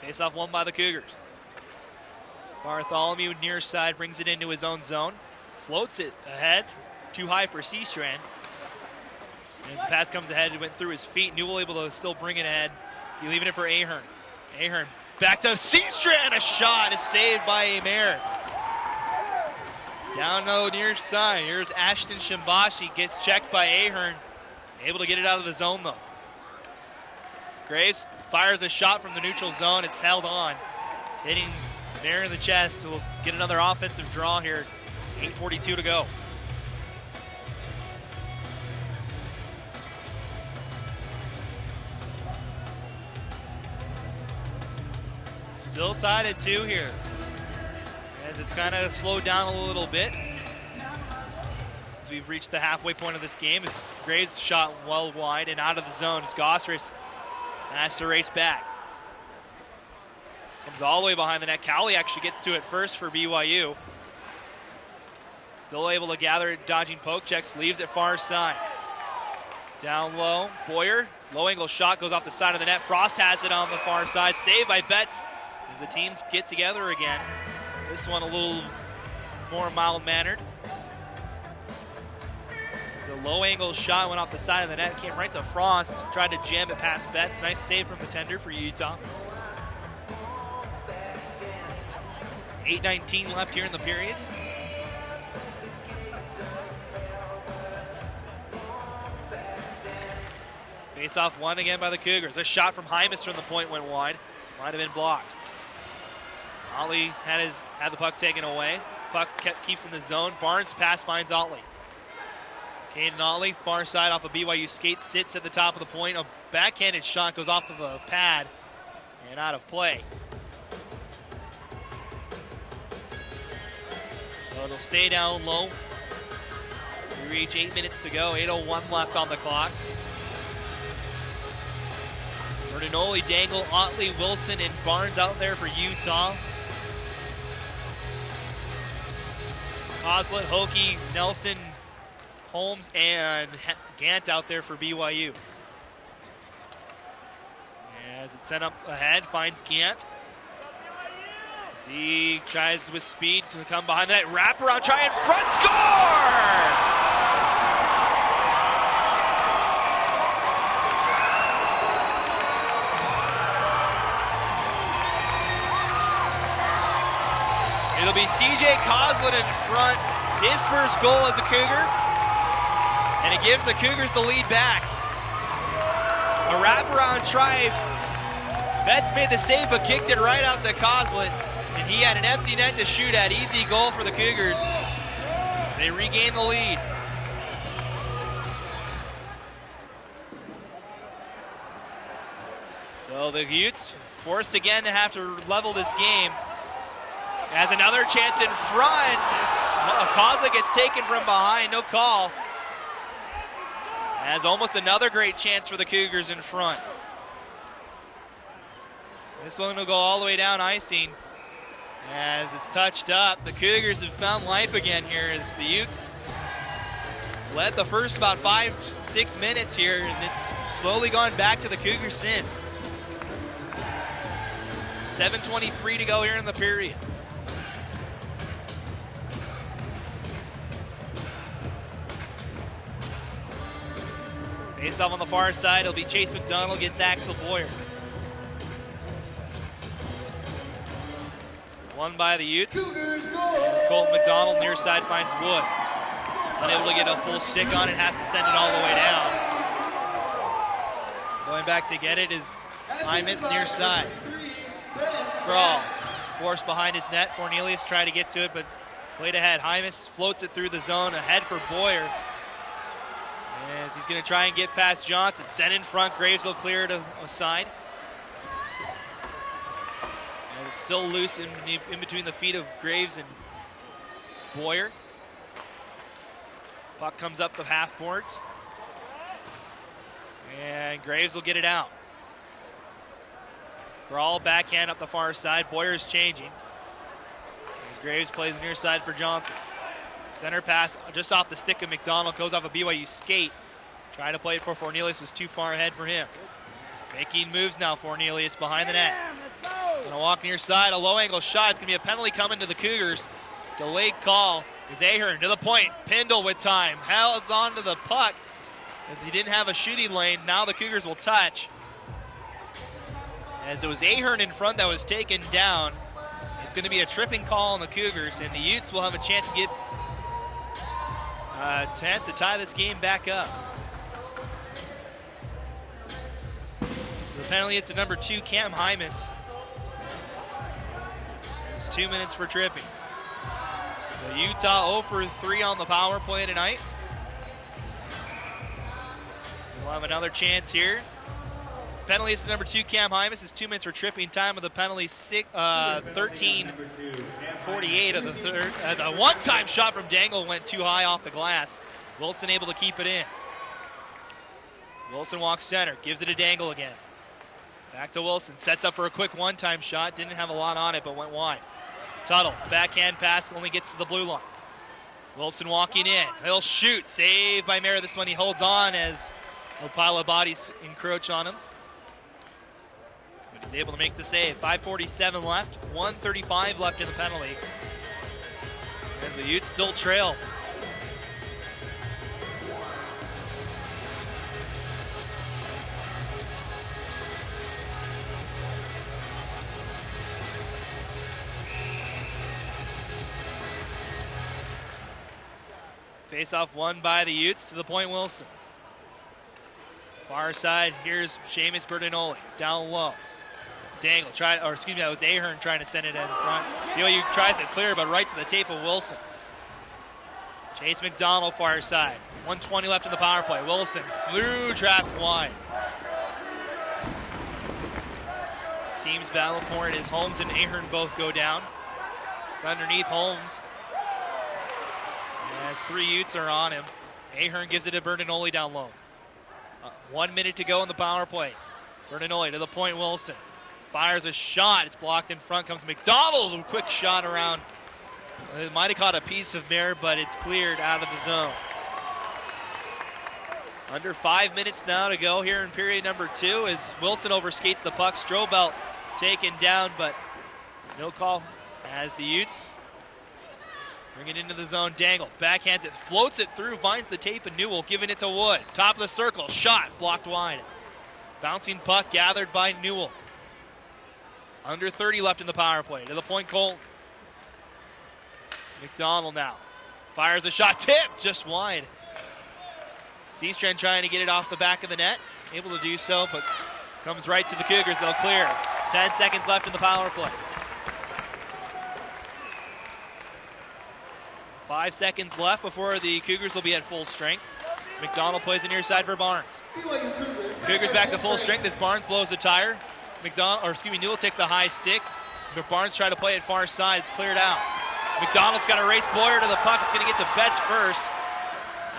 Faceoff won by the Cougars. Bartholomew near side brings it into his own zone. Floats it ahead. Too high for Seastrand. And as the pass comes ahead, it went through his feet. Newell able to still bring it ahead. He's leaving it for Ahern. Ahern back to Seastrand. A shot is saved by Mayer. Down low near side. Here's Ashton Shimbashi. Gets checked by Ahern. Able to get it out of the zone though. Graves fires a shot from the neutral zone. It's held on. Hitting Mayer in the chest. We'll get another offensive draw here. 8:42 to go. Still tied at 2 here. As it's kind of slowed down a little bit as we've reached the halfway point of this game. Graves shot well wide and out of the zone as Gossris has to race back. Comes all the way behind the net. Cowley actually gets to it first for BYU. Still able to gather it, dodging poke checks, leaves it far side. Down low, Boyer, low angle shot goes off the side of the net. Frost has it on the far side, saved by Betts as the teams get together again. This one a little more mild-mannered. As a low-angle shot went off the side of the net, came right to Frost, tried to jam it past Betts. Nice save from the tender for Utah. 8:19 left here in the period. Face-off won again by the Cougars. A shot from Hymas from the point went wide. Might have been blocked. Ollie had the puck taken away. Puck keeps in the zone. Barnes' pass finds Otley. Caden Otley, far side off a BYU skate, sits at the top of the point. A backhanded shot goes off of a pad and out of play. So it'll stay down low. We reach 8 minutes to go. 8:01 left on the clock. Bertinoli, Dangle, Otley, Wilson, and Barnes out there for Utah. Coslett, Hokie, Nelson, Holmes, and Gant out there for BYU. As it's sent up ahead, finds Gant. As he tries with speed to come behind that wraparound, try and front score! It'll be CJ Coslett in front, his first goal as a Cougar, and it gives the Cougars the lead back. A wraparound try. Betts made the save but kicked it right out to Coslett, and he had an empty net to shoot at. Easy goal for the Cougars. They regain the lead. So the Utes forced again to have to level this game. Has another chance in front. Coslett gets taken from behind, no call. Has almost another great chance for the Cougars in front. This one will go all the way down icing. As it's touched up, the Cougars have found life again here as the Utes led the first about 5-6 minutes here, and it's slowly gone back to the Cougars since. 7:23 to go here in the period. Face off on the far side, it'll be Chase McDonald against Axel Boyer. It's won by the Utes. As Colton McDonald near side finds Wood. Unable to get a full stick on it, has to send it all the way down. Going back to get it is Hymas near side. Crawl, forced behind his net. Fornelius tried to get to it, but played ahead. Hymas floats it through the zone, ahead for Boyer. As he's going to try and get past Johnson. Sent in front, Graves will clear it aside. And it's still loose in between the feet of Graves and Boyer. Puck comes up the half boards. And Graves will get it out. Grawl backhand up the far side. Boyer's changing. As Graves plays near side for Johnson. Center pass just off the stick of McDonald, goes off a BYU skate. Trying to play it for Fornelius, was too far ahead for him. Making moves now, Fornelius behind the net. Gonna walk near side, a low angle shot. It's gonna be a penalty coming to the Cougars. Delayed call is Ahern to the point. Pindle with time, held on to the puck as he didn't have a shooting lane. Now the Cougars will touch. As it was Ahern in front that was taken down. It's gonna be a tripping call on the Cougars, and the Utes will have a chance to get chance to tie this game back up. So the penalty is to number 2, Cam Hymas. It's 2 minutes for tripping. So Utah 0 for 3 on the power play tonight. We'll have another chance here. Penalty is to number 2, Cam Hymas. It's 2 minutes for tripping. Time of the penalty, 13:48 of the third. As a one-time shot from Dangle went too high off the glass. Wilson able to keep it in. Wilson walks center, gives it to Dangle again. Back to Wilson, sets up for a quick one-time shot. Didn't have a lot on it, but went wide. Tuttle, backhand pass, only gets to the blue line. Wilson walking in, he'll shoot. Saved by Mara. This one he holds on as a pile of bodies encroach on him. But he's able to make the save. 5:47 left, 1:35 left in the penalty. As the Utes still trail. Face-off won by the Utes to the point Wilson. Far side, here's Seamus Bertinoli, down low. Dangle, that was Ahern trying to send it in front. BYU tries to clear, but right to the tape of Wilson. Chase McDonald, far side. 1:20 left in the power play. Wilson through traffic wide. Teams battle for it as Holmes and Ahern both go down. It's underneath Holmes. As 3 Utes are on him. Ahern gives it to Bertinoli down low. 1 minute to go in the power play. Bertinoli to the point, Wilson. Fires a shot, it's blocked in front, comes McDonald, a quick shot around. It might have caught a piece of Mare, but it's cleared out of the zone. Under 5 minutes now to go here in period number 2 as Wilson overskates the puck. Strobel taken down, but no call as the Utes bring it into the zone. Dangle backhands it, floats it through, finds the tape, and Newell giving it to Wood. Top of the circle, shot blocked wide. Bouncing puck gathered by Newell. Under 30 left in the power play. To the point, Colton. McDonald now fires a shot, tipped just wide. Seastrand trying to get it off the back of the net, able to do so, but comes right to the Cougars. They'll clear. 10 seconds left in the power play. 5 seconds left before the Cougars will be at full strength. As McDonald plays a near side for Barnes. Cougars back to full strength as Barnes blows a tire. Newell takes a high stick, but Barnes try to play it far side. It's cleared out. McDonald's got to race Boyer to the puck. It's going to get to Betts first.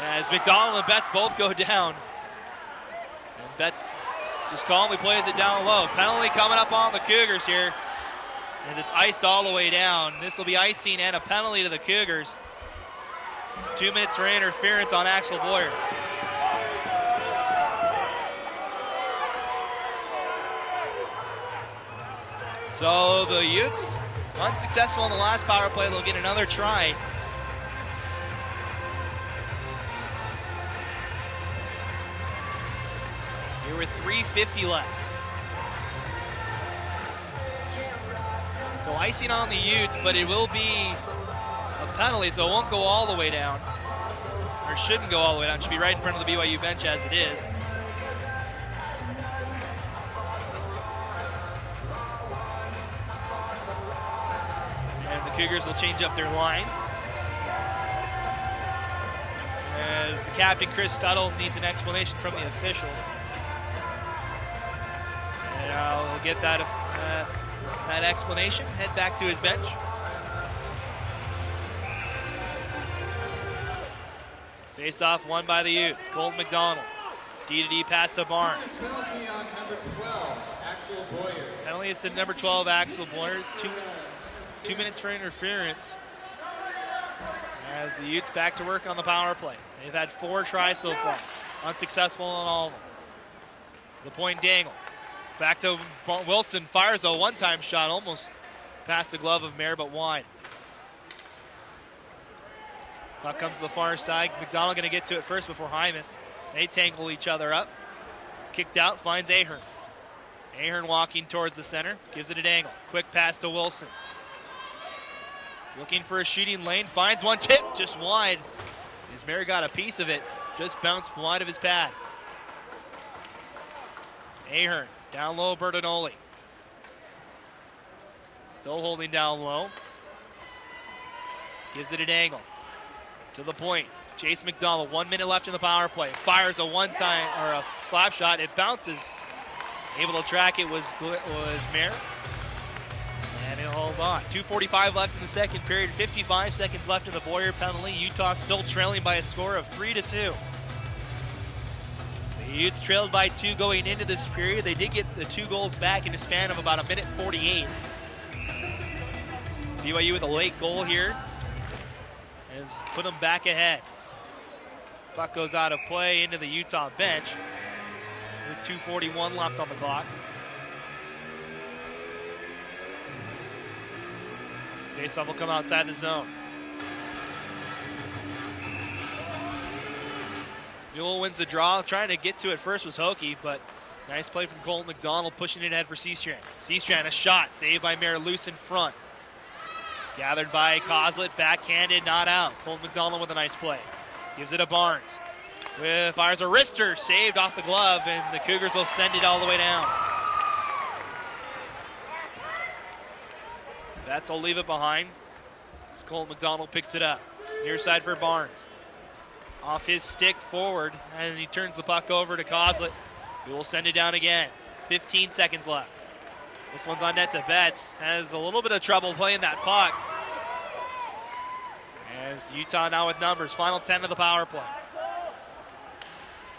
As McDonald and Betts both go down. And Betts just calmly plays it down low. Penalty coming up on the Cougars here. And it's iced all the way down. This will be icing and a penalty to the Cougars. 2 minutes for interference on Axel Boyer. So the Utes, unsuccessful in the last power play. They'll get another try. Here with 3:50 left. So icing on the Utes, but it will be a penalty, so it won't go all the way down. Or shouldn't go all the way down. It should be right in front of the BYU bench as it is. And the Cougars will change up their line. As the captain, Chris Studle, needs an explanation from the officials. And we'll get that explanation, head back to his bench. Face-off won by the Utes. Colton McDonald. D-to-D pass to Barnes. Penalty on number 12, Axel Boyer. Penalty is to number 12, Axel Boyer. It's 2 minutes for interference. As the Utes back to work on the power play. They've had 4 tries so far. Unsuccessful on all of them. The point, Dangle. Back to Wilson, fires a one-time shot, almost past the glove of Mare, but wide. Puck comes to the far side. McDonald going to get to it first before Hymas. They tangle each other up. Kicked out, finds Ahern. Ahern walking towards the center, gives it a Dangle. Quick pass to Wilson. Looking for a shooting lane, finds one, tip just wide. As Mare got a piece of it, just bounced wide of his pad. Ahern. Down low, Bertinoli. Still holding down low. Gives it an angle. To the point. Chase McDonald, 1 minute left in the power play. Fires a one-time, or a slap shot. It bounces. Able to track it was Mare. And he'll hold on. 2:45 left in the second period. 55 seconds left in the Boyer penalty. Utah still trailing by a score of 3-2. The Utes trailed by 2 going into this period. They did get the 2 goals back in a span of about 1:48. BYU with a late goal here has put them back ahead. Puck goes out of play into the Utah bench with 2:41 left on the clock. Faceoff will come outside the zone. Newell wins the draw. Trying to get to it first was Hokie, but nice play from Colton McDonald, pushing it ahead for Seastrand. Seastrand, a shot, saved by Mare, loose in front. Gathered by Kozlet, backhanded, not out. Colton McDonald with a nice play. Gives it to Barnes. Fires a wrister, saved off the glove, and the Cougars will send it all the way down. That's will leave it behind. As Colton McDonald picks it up. Near side for Barnes. Off his stick forward, and he turns the puck over to Kozlet, who will send it down again. 15 seconds left. This one's on net to Betts. Has a little bit of trouble playing that puck. As Utah now with numbers. Final 10 of the power play.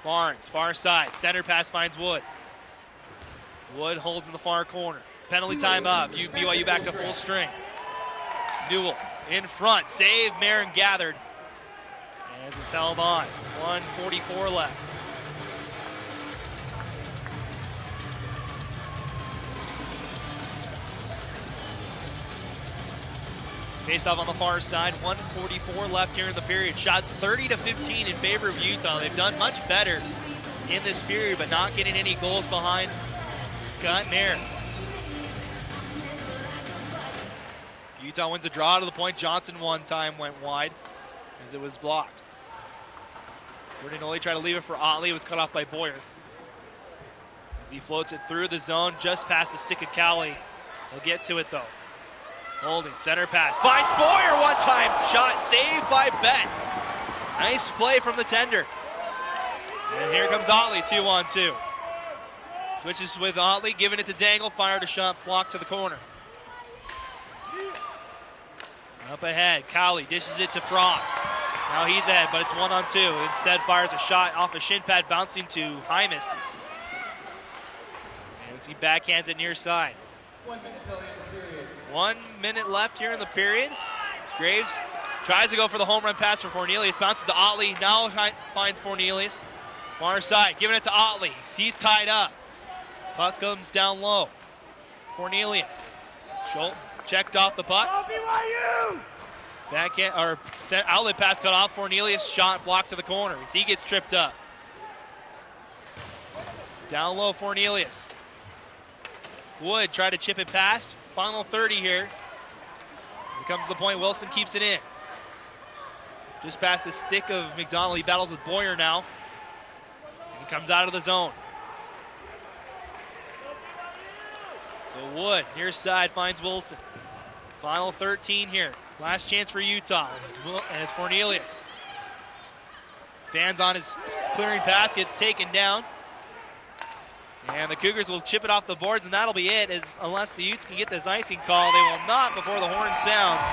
Barnes, far side. Center pass finds Wood. Wood holds in the far corner. Penalty time up. BYU back to full strength. Newell in front. Save. Marin gathered. As it's held on. 1:44 left. Face off on the far side. 1:44 left here in the period. Shots 30-15 in favor of Utah. They've done much better in this period, but not getting any goals behind Scott Marin. Utah wins a draw to the point. Johnson one time went wide as it was blocked. Berdinoli tried to leave it for Otley. It was cut off by Boyer. As he floats it through the zone, just past the stick of Cowley. He'll get to it though. Holding, center pass. Finds Boyer one time. Shot saved by Betts. Nice play from the tender. And here comes Otley, 2-on-2. Switches with Otley, giving it to Dangle. Fired a shot, blocked to the corner. Up ahead, Cowley dishes it to Frost. Now he's ahead, but it's 1-on-2. Instead fires a shot off a shin pad, bouncing to Hymas. And as he backhands it near side. 1 minute till the end of the period. 1 minute left here in the period. As Graves tries to go for the home run pass for Fornelius. Bounces to Otley, now finds Fornelius. Far side, giving it to Otley. He's tied up. Puck comes down low. Fornelius. Schultz checked off the puck. BYU! Backhand or outlet pass cut off. Fornelius shot blocked to the corner as he gets tripped up. Down low, Fornelius. Wood tried to chip it past. Final 30 here. As it comes to the point, Wilson keeps it in. Just past the stick of McDonald. He battles with Boyer now. And he comes out of the zone. So Wood, near side, finds Wilson. Final 13 here. Last chance for Utah. And it's Fornelius. Fans on his clearing pass, gets taken down. And the Cougars will chip it off the boards, and that'll be it. Unless the Utes can get this icing call, they will not before the horn sounds.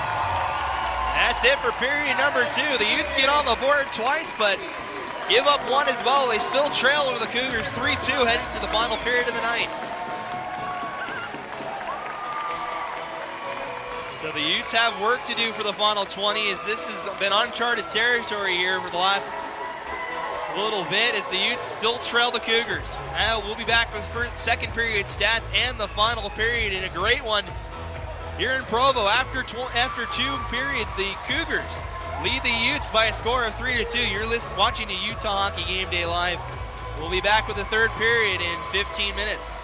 That's it for period number 2. The Utes get on the board twice, but give up one as well. They still trail over the Cougars 3-2 heading to the final period of the night. So the Utes have work to do for the final 20, as this has been uncharted territory here for the last little bit, as the Utes still trail the Cougars. We'll be back with second period stats and the final period in a great one here in Provo. After 2 periods, the Cougars lead the Utes by a score of 3-2. You're watching the Utah Hockey Game Day Live. We'll be back with the third period in 15 minutes.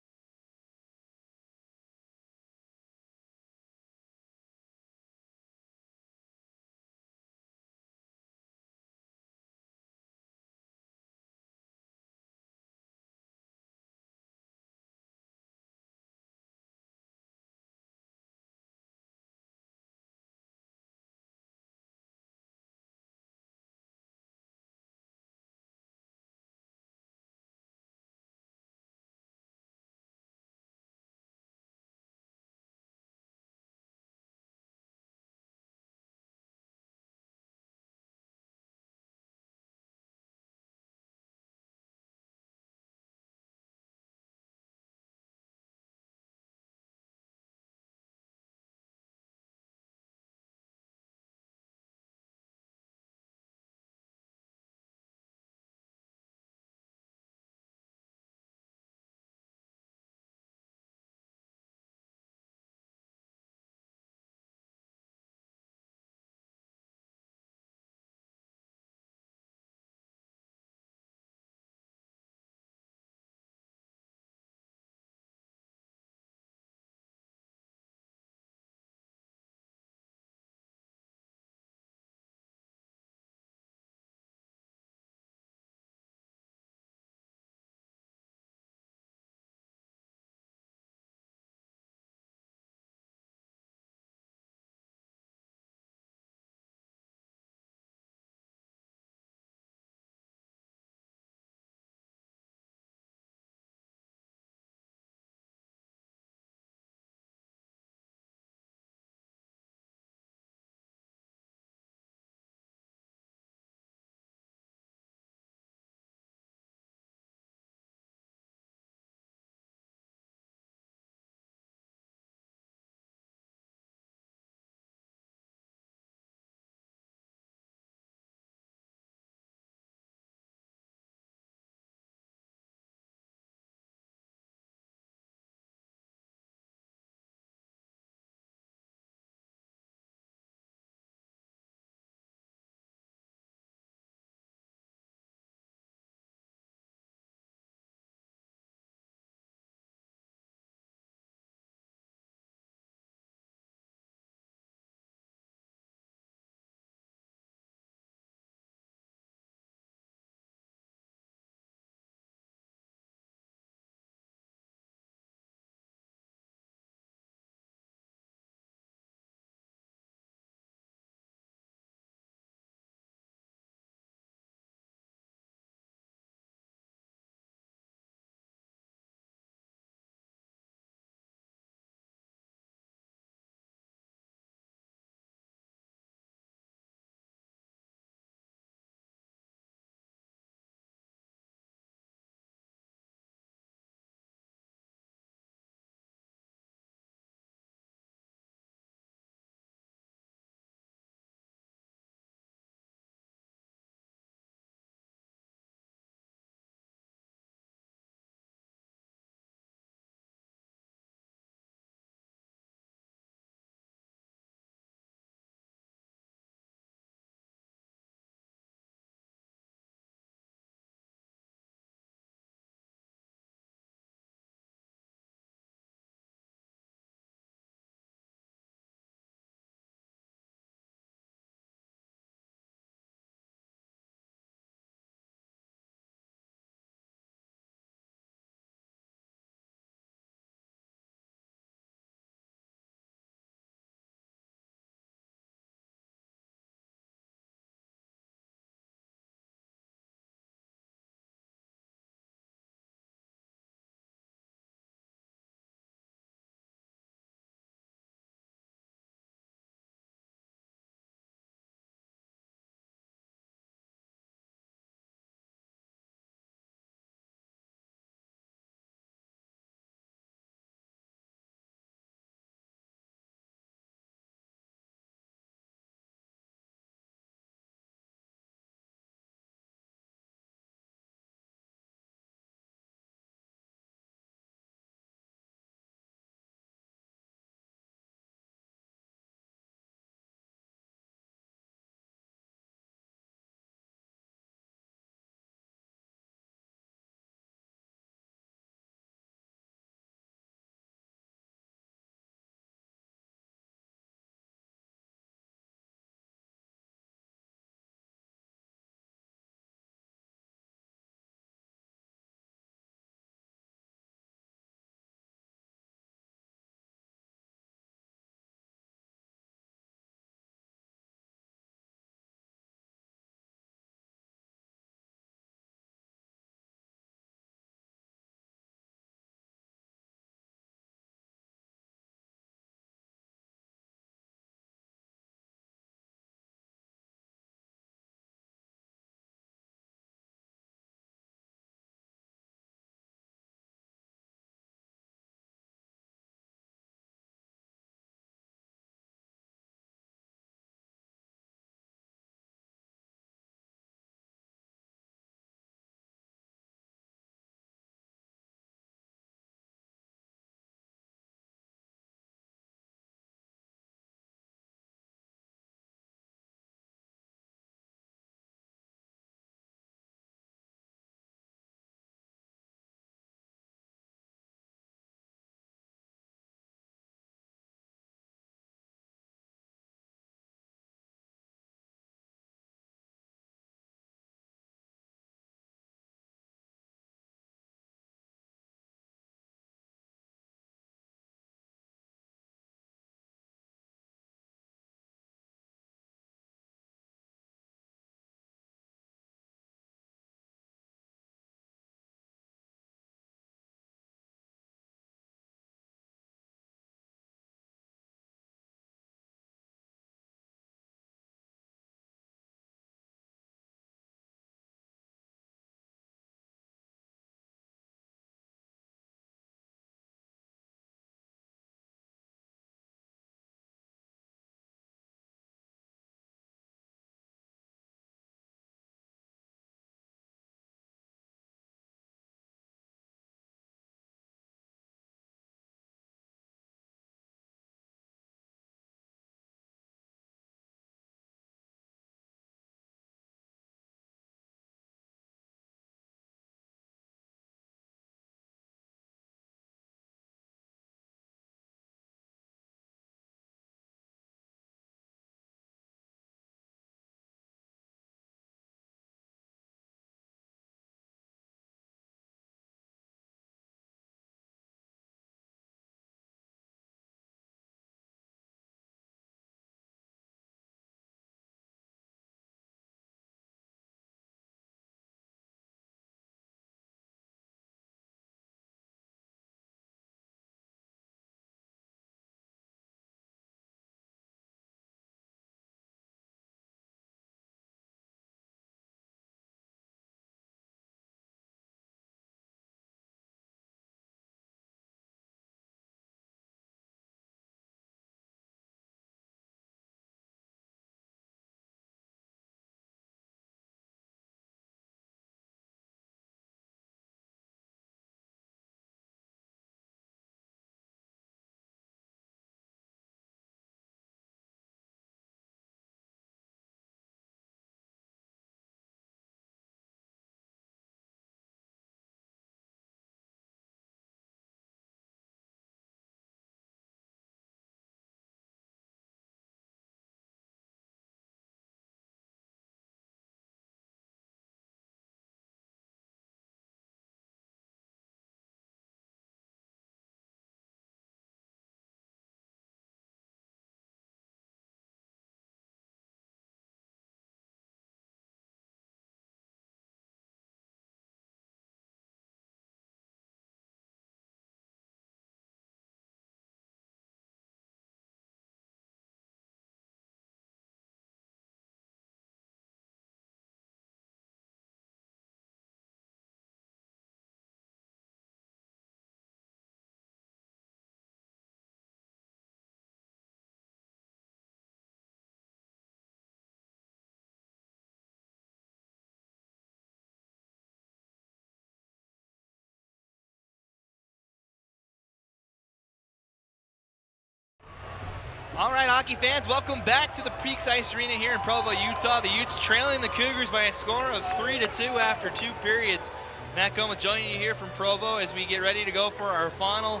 All right, hockey fans, welcome back to the Peaks Ice Arena here in Provo, Utah. The Utes trailing the Cougars by a score of 3-2 after 2 periods. Matt Goma joining you here from Provo as we get ready to go for our final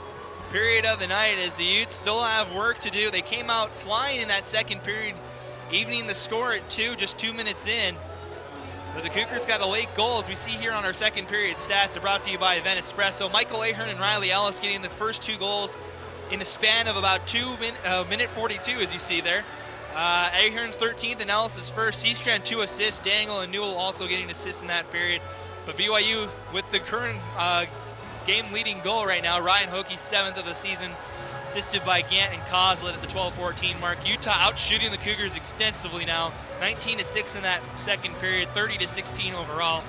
period of the night, as the Utes still have work to do. They came out flying in that second period, evening the score at 2, just 2 minutes in. But the Cougars got a late goal, as we see here on our second period stats. Are brought to you by Event Espresso. Michael Ahern and Riley Ellis getting the first 2 goals in the span of about minute 42, as you see there. Ahern's 13th and Ellis' first. Seastrand 2 assists. Dangle and Newell also getting assists in that period. But BYU with the current game-leading goal right now. Ryan Hockey's 7th of the season, assisted by Gant and Kozlet at the 12-14 mark. Utah out shooting the Cougars extensively now. 19-6 in that second period, 30-16 overall.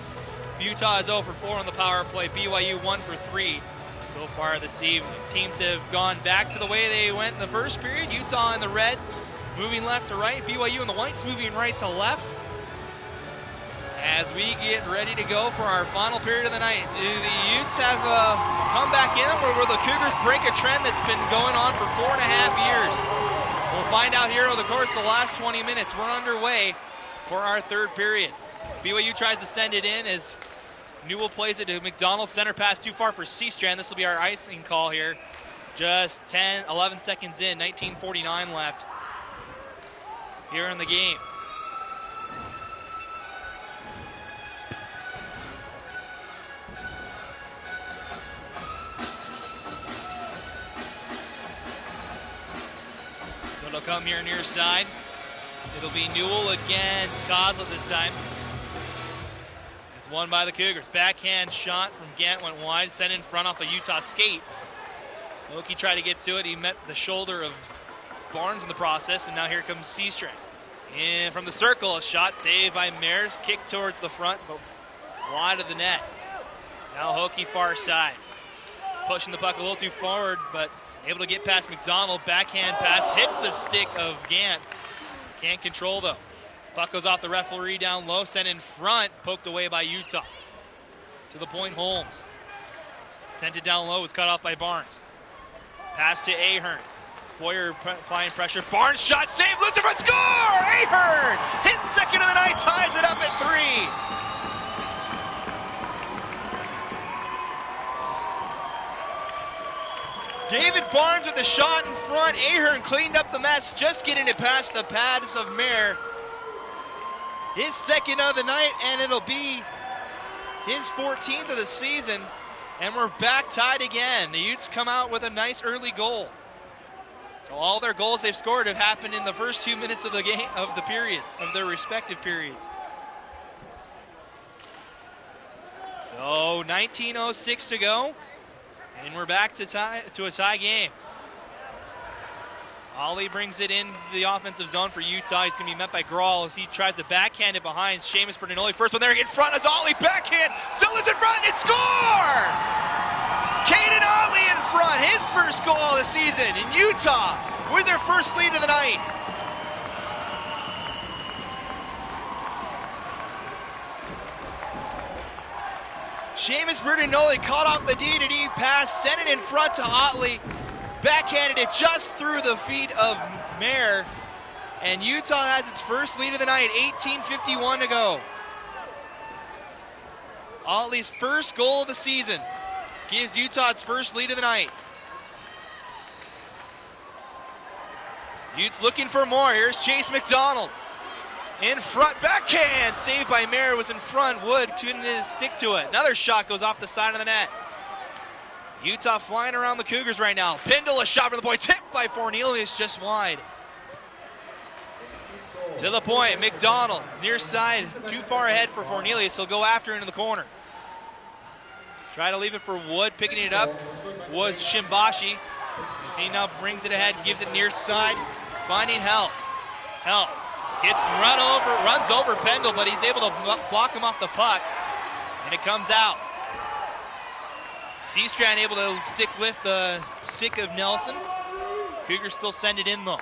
Utah is 0 for 4 on the power play. BYU 1 for 3 so far this evening. Teams have gone back to the way they went in the first period. Utah and the Reds moving left to right. BYU and the Whites moving right to left. As we get ready to go for our final period of the night, do the Utes have a comeback in them, or will the Cougars break a trend that's been going on for 4.5 years? We'll find out here over the course of the last 20 minutes. We're underway for our third period. BYU tries to send it in as Newell plays it to McDonald. Center pass too far for Seastrand. This will be our icing call here. Just 11 seconds in, 19:49 left here in the game. So it'll come here near side. It'll be Newell against Kozlet this time. It's won by the Cougars. Backhand shot from Gant went wide, sent in front off a Utah skate. Loki tried to get to it. He met the shoulder of Barnes in the process, and now here comes Seastrand. In from the circle, a shot saved by Mares. Kick towards the front, but wide of the net. Now Hockey far side. It's pushing the puck a little too forward, but able to get past McDonald. Backhand pass hits the stick of Gant. Can't control though. Puck goes off the referee down low, sent in front, poked away by Utah. To the point, Holmes. Sent it down low, was cut off by Barnes. Pass to Ahern. Boyer applying pressure. Barnes shot, save, Lucifer, score! Ahern! His second of the night, ties it up at 3. David Barnes with the shot in front. Ahern cleaned up the mess, just getting it past the pads of Mayer. His second of the night, and it'll be his 14th of the season. And we're back tied again. The Utes come out with a nice early goal. So all their goals they've scored have happened in the first 2 minutes of the game, of the periods, of their respective periods. So 19:06 to go, and we're back to a tie game. Ollie brings it in the offensive zone for Utah. He's going to be met by Grawl as he tries to backhand it behind Seamus Bertinoli. First one there in front as Ollie backhand. Still is in front and score! Caden Ollie in front. His first goal of the season in Utah with their first lead of the night. Seamus Bertinoli caught off the D-to-D pass, sent it in front to Otley. Backhanded it just through the feet of Mayer, and Utah has its first lead of the night, 18:51 to go. Otley's first goal of the season gives Utah its first lead of the night. Utes looking for more. Here's Chase McDonald. In front, backhand, saved by Mayer, was in front. Wood couldn't stick to it. Another shot goes off the side of the net. Utah flying around the Cougars right now. Pindle, a shot from the point, tipped by Fornelius, just wide. To the point, McDonald, near side, too far ahead for Fornelius. He'll go after into the corner. Try to leave it for Wood, picking it up was Shimbashi. As he now brings it ahead, gives it near side, finding Helt. Helt gets runs over Pendle, but he's able to block him off the puck, and it comes out. Seastrand able to lift the stick of Nelson. Cougars still send it in though.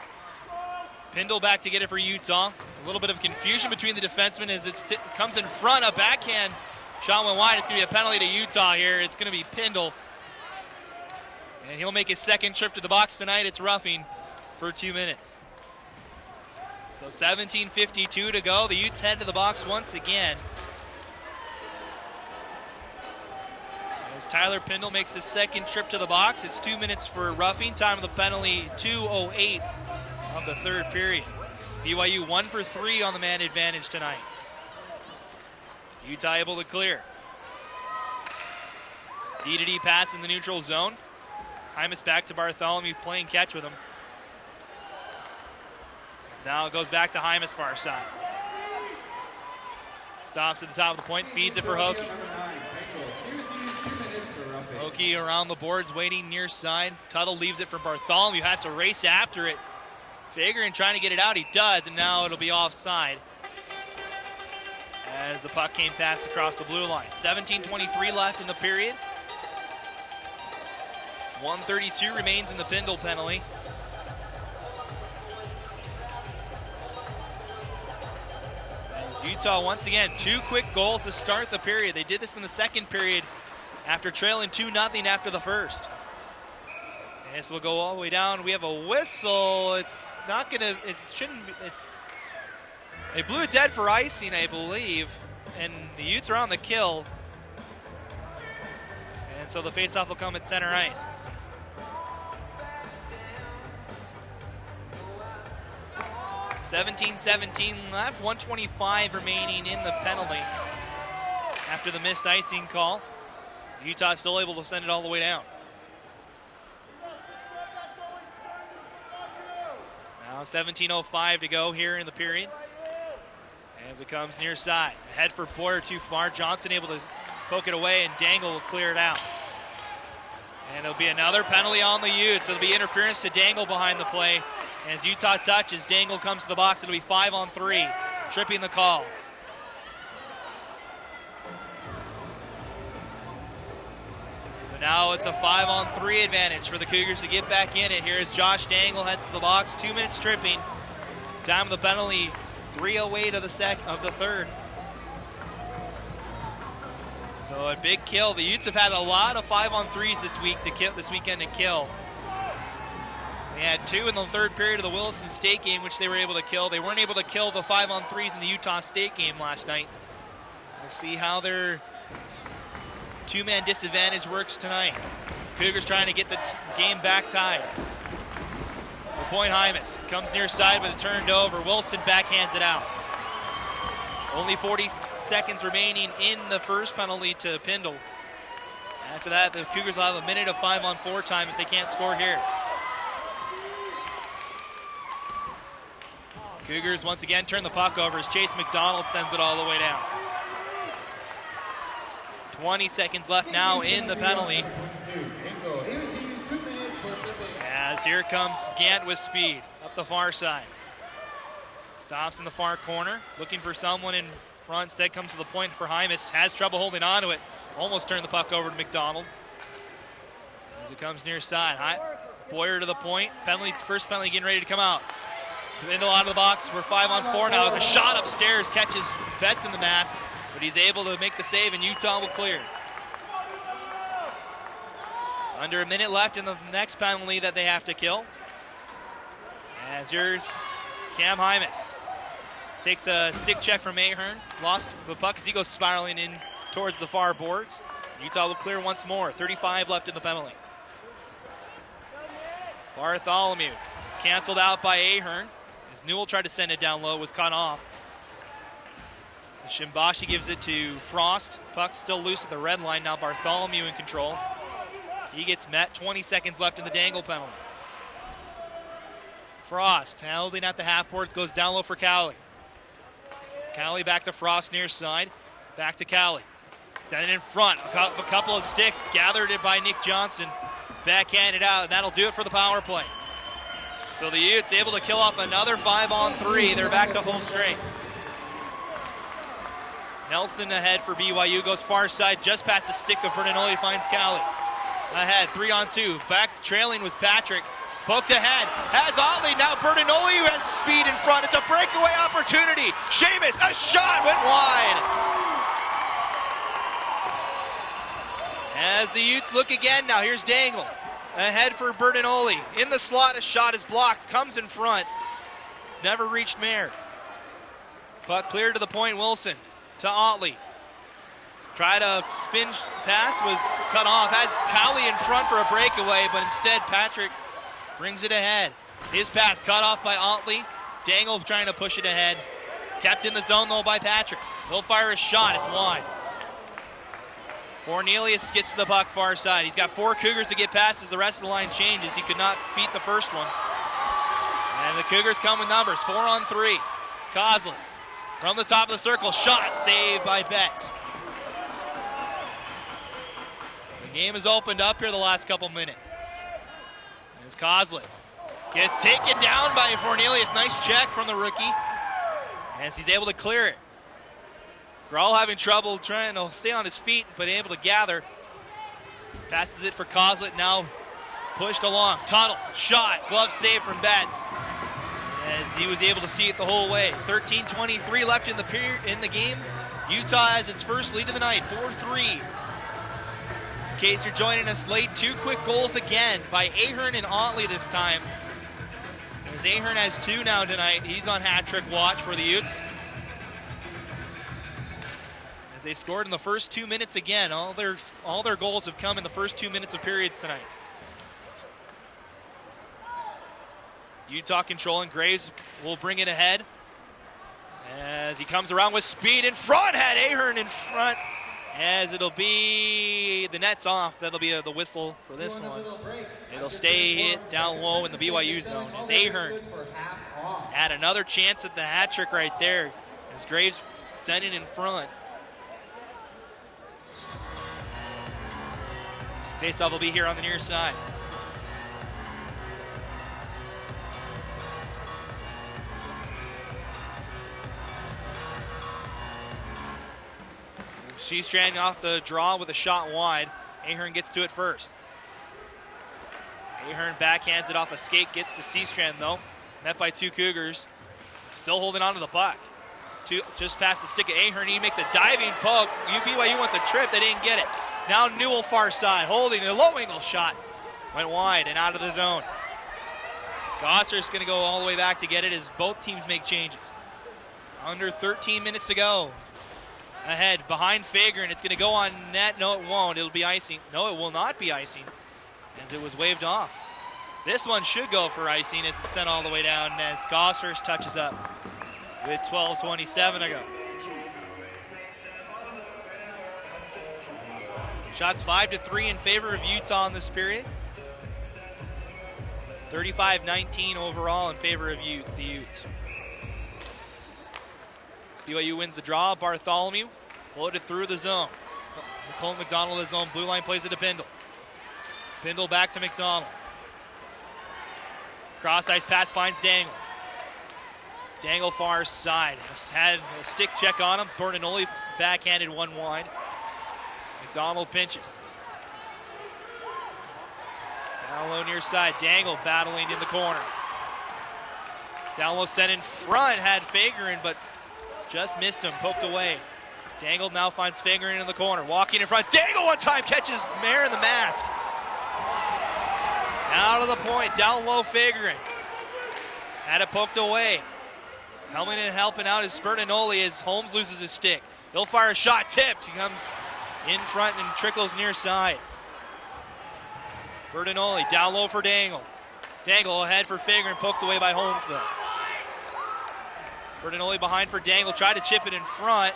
Pindle back to get it for Utah. A little bit of confusion between the defensemen as it comes in front. A backhand shot went wide. It's going to be a penalty to Utah here. It's going to be Pindle. And he'll make his second trip to the box tonight. It's roughing. for 2 minutes. So 17:52 to go. The Utes head to the box once again. As Tyler Pindle makes his second trip to the box, it's 2 minutes for roughing. Time of the penalty, 2:08 of the third period. BYU 1 for 3 on the man advantage tonight. Utah able to clear. D-to-D pass in the neutral zone. Hymas back to Bartholomew playing catch with him. Now it goes back to Hymas far side. Stops at the top of the point, feeds it for Hokie. Hokie around the boards waiting near side. Tuttle leaves it for Bartholomew, has to race after it. Figuring trying to get it out, he does, and now it'll be offside as the puck came passed across the blue line. 17:23 left in the period. 1:32 remains in the Pindle penalty. As Utah once again, 2 quick goals to start the period. They did this in the second period after trailing 2-0 after the first. And this will go all the way down. We have a whistle. It's not gonna, it shouldn't be, they blew it dead for icing, I believe, and the Utes are on the kill. And so the faceoff will come at center ice. (17-17) left, 1:25 remaining in the penalty after the missed icing call. Utah still able to send it all the way down. Now 17:05 to go here in the period. As it comes near side. Ahead for Boyer, too far. Johnson able to poke it away, and Dangle will clear it out. And it'll be another penalty on the Utes. It'll be interference to Dangle behind the play. As Utah touches, Dangle comes to the box. It'll be 5-on-3, tripping the call. So now it's a 5-on-3 advantage for the Cougars to get back in it. Here's Josh Dangle, heads to the box, 2 minutes tripping. Time of the penalty, 3:08 of the third. So a big kill. The Utes have had a lot of 5-on-3s this weekend to kill. They had 2 in the third period of the Wilson State game, which they were able to kill. They weren't able to kill the 5-on-3s in the Utah State game last night. We'll see how their 2-man disadvantage works tonight. Cougars trying to get the game back tied. The point, Hymas comes near side, but it turned over. Wilson backhands it out. Only 40 seconds remaining in the first penalty to Pindle. After that, the Cougars will have a minute of 5-on-4 time if they can't score here. Cougars once again turn the puck over as Chase McDonald sends it all the way down. 20 seconds left now in the penalty. As here comes Gant with speed up the far side. Stops in the far corner, looking for someone in front. Instead comes to the point for Hymas. Has trouble holding on to it. Almost turned the puck over to McDonald. As it comes near side. Boyer to the point. First penalty getting ready to come out. Pindle out of the box. We're 5-on-4 now. As a shot upstairs catches Betts in the mask, but he's able to make the save, and Utah will clear. Under a minute left in the next penalty that they have to kill. As here's Cam Hymas. Takes a stick check from Ahern. Lost the puck as he goes spiraling in towards the far boards. Utah will clear once more. 35 left in the penalty. Bartholomew canceled out by Ahern. As Newell tried to send it down low, was cut off. Shimbashi gives it to Frost. Puck still loose at the red line. Now Bartholomew in control. He gets met. 20 seconds left in the Dangle penalty. Frost holding at the half boards, goes down low for Cowley. Cowley back to Frost near side. Back to Cowley. Send it in front. A couple of sticks gathered it by Nick Johnson. Backhanded out, and that'll do it for the power play. So the Utes able to kill off another 5-on-3. They're back to full strength. Nelson ahead for BYU, goes far side, just past the stick of Bertinoli, finds Cowley. Ahead, 3-on-2. Back trailing was Patrick. Poked ahead, has Otley, now Bertinoli has speed in front. It's a breakaway opportunity. Seamus, a shot went wide. As the Utes look again, now here's Dangle. ahead for Bertinoli. In the slot, a shot is blocked, comes in front. Never reached Mayer. Puck cleared to the point, Wilson to Otley. Try to spin pass, was cut off. Has Cowley in front for a breakaway, but instead Patrick brings it ahead. His pass cut off by Otley. Dangle trying to push it ahead. Kept in the zone though by Patrick. He'll fire a shot, it's wide. Cornelius gets to the puck far side. He's got 4 Cougars to get past as the rest of the line changes. He could not beat the first one. And the Cougars come with numbers, 4-on-3. Coslin from the top of the circle, shot saved by Betts. The game has opened up here the last couple minutes. As Coslin gets taken down by Cornelius. Nice check from the rookie as he's able to clear it. Grawl having trouble trying to stay on his feet, but able to gather. Passes it for Coslin, now pushed along. Tuttle, shot, glove save from Betts as he was able to see it the whole way. 13:23 left in the game. Utah has its first lead of the night, 4-3. In case you're joining us late, 2 quick goals again by Ahern and Otley this time. As Ahern has 2 now tonight, he's on hat-trick watch for the Utes. As they scored in the first 2 minutes again, all their goals have come in the first 2 minutes of periods tonight. Utah controlling, Graves will bring it ahead. As he comes around with speed in front, had Ahern in front. As it'll be, the net's off. That'll be the whistle for this one. It'll stay hit down low in the BYU zone. As Ahern had another chance at the hat trick right there. As Graves sent it in front. Faceoff will be here on the near side. Seastrand off the draw with a shot wide. Ahern gets to it first. Ahern backhands it off a skate, gets to Seastrand though. Met by 2 Cougars. Still holding on to the puck. Just past the stick of Ahern, he makes a diving poke. BYU wants a trip, they didn't get it. Now Newell far side, holding a low angle shot. Went wide and out of the zone. Gosser's gonna go all the way back to get it as both teams make changes. Under 13 minutes to go. Ahead, behind Fager, and it's gonna go on net. No, it won't, it'll be icing. No, it will not be icing, as it was waved off. This one should go for icing as it's sent all the way down as Gossers touches up with 12:27 to go. Shots 5-3 in favor of Utah in this period. 35-19 overall in favor of the Utes. BYU wins the draw. Bartholomew floated through the zone. Colton McDonald his own blue line, plays it to Pindle. Pindle back to McDonald. Cross ice pass finds Dangle. Dangle far side. Had a stick check on him. Bertinoli backhanded one wide. McDonald pinches. Down low near side. Dangle battling in the corner. Down low sent in front. Had Fagerin, but just missed him. Poked away. Dangle now finds Fagerin in the corner. Walking in front. Dangle one time catches Mayer in the mask. Out of the point. Down low Fagerin. Had it poked away. Coming in and helping out is Bertinoli as Holmes loses his stick. He'll fire a shot. Tipped. He comes in front and trickles near side. Bertinoli down low for Dangle. Dangle ahead for Fagerin, poked away by Holmes though. Bertinoli behind for Dangle, tried to chip it in front.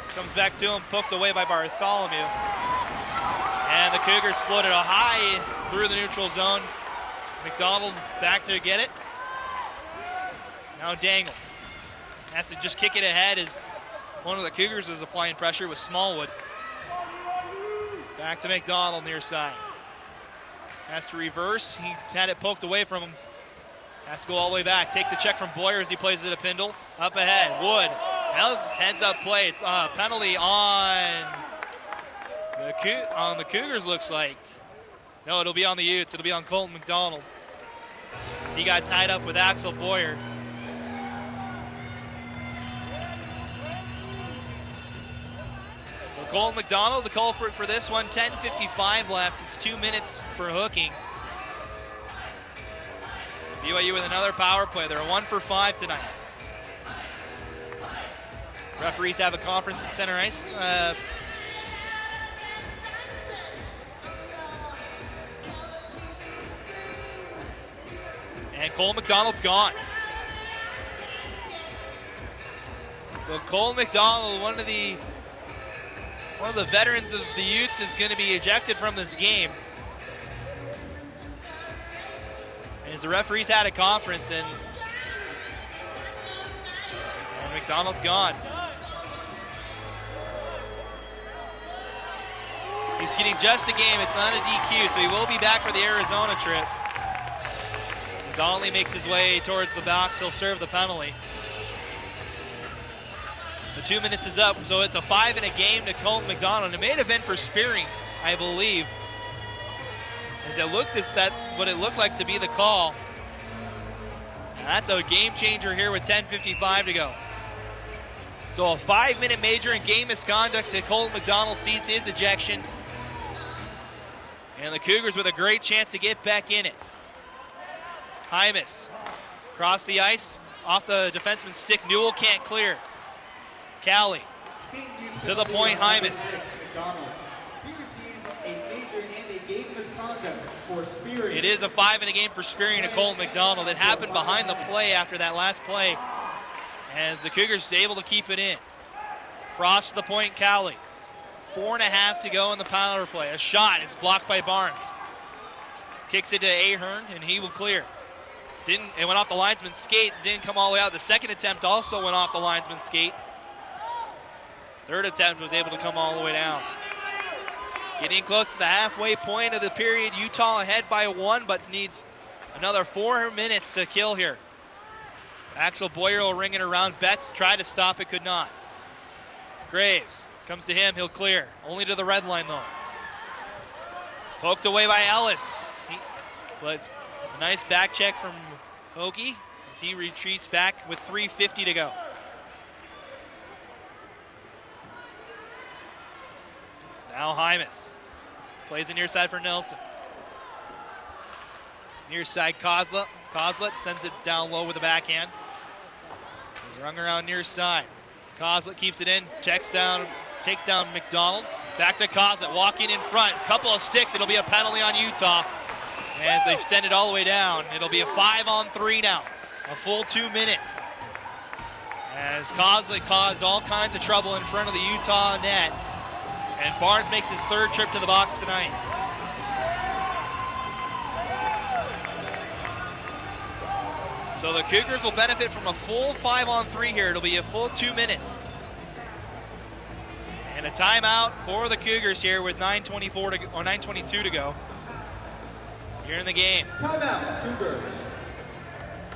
Comes back to him, poked away by Bartholomew. And the Cougars floated a high through the neutral zone. McDonald back to get it. Now Dangle has to just kick it ahead as one of the Cougars is applying pressure with Smallwood. Back to McDonald near side. Has to reverse. He had it poked away from him. Has to go all the way back. Takes a check from Boyer as he plays it to Pindle. Up ahead, Wood. Heads up play. It's a penalty on the Cougars, looks like. No, it'll be on the Utes. It'll be on Colton McDonald. He got tied up with Axel Boyer. Colton McDonald, the culprit for this one. 10:55 left. It's 2 minutes for hooking. BYU with another power play. They're 1 for 5 tonight. Referees have a conference in center ice. And Cole McDonald's gone. So Cole McDonald, one of the veterans of the Utes, is going to be ejected from this game. As the referees had a conference, and McDonald's gone. He's getting just a game. It's not a DQ, so he will be back for the Arizona trip. As Olney makes his way towards the box, he'll serve the penalty. The 2 minutes is up, so it's a 5 in a game to Colton McDonald. It may have been for spearing, I believe. As it looked as that's what it looked like to be the call. And that's a game changer here with 10:55 to go. So a 5-minute major in game misconduct to Colton McDonald sees his ejection. And the Cougars with a great chance to get back in it. Hymas across the ice, off the defenseman's stick. Newell can't clear. Callie to the point, Hymas. It is a 5 in a game for spearing to Colton McDonald. It happened behind the play after that last play, as the Cougars able to keep it in. Frost to the point, Callie. 4.5 to go in the power play. A shot is blocked by Barnes. Kicks it to Ahern, and he will clear. It went off the linesman's skate, didn't come all the way out. The second attempt also went off the linesman's skate. Third attempt was able to come all the way down. Getting close to the halfway point of the period. Utah ahead by 1, but needs another 4 minutes to kill here. Axel Boyer ringing around. Betts tried to stop it, could not. Graves comes to him, he'll clear. Only to the red line though. Poked away by Ellis. But a nice back check from Hoagie as he retreats back with 3:50 to go. Now Hymas plays it near side for Nelson. Near side Kozlet. Kozlet sends it down low with a backhand. He's rung around near side. Kozlet keeps it in, takes down McDonald. Back to Kozlet, walking in front. Couple of sticks, it'll be a penalty on Utah. As they send it all the way down, it'll be a 5-on-3 now. A full 2 minutes. As Kozlet caused all kinds of trouble in front of the Utah net. And Barnes makes his 3rd trip to the box tonight. So the Cougars will benefit from a full 5-on-3 here. It'll be a full 2 minutes. And a timeout for the Cougars here with 9:22 to go. Here in the game. Timeout, Cougars.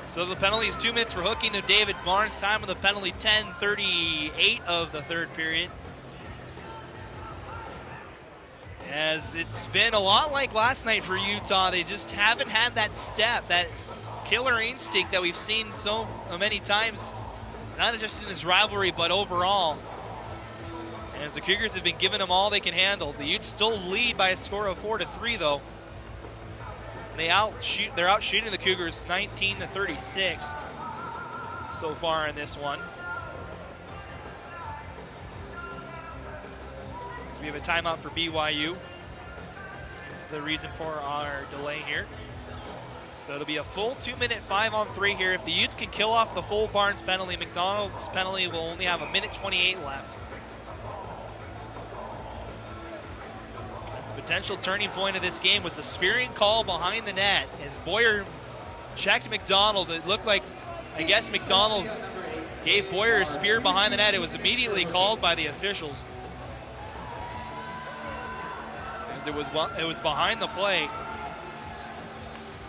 So the penalty is 2 minutes for hooking to David Barnes. Time of the penalty, 10:38 of the 3rd period. As it's been a lot like last night for Utah. They just haven't had that step, that killer instinct that we've seen so many times, not just in this rivalry, but overall. As the Cougars have been giving them all they can handle. The Utes still lead by a score of 4-3 though. They're out shooting the Cougars 19-36 so far in this one. We have a timeout for BYU. This is the reason for our delay here. So it'll be a full 2-minute 5-on-3 here. If the Utes can kill off the full Barnes penalty, McDonald's penalty will only have 1:28 left. That's the potential turning point of this game was the spearing call behind the net. As Boyer checked McDonald, it looked like, I guess McDonald gave Boyer a spear behind the net. It was immediately called by the officials. It was behind the play.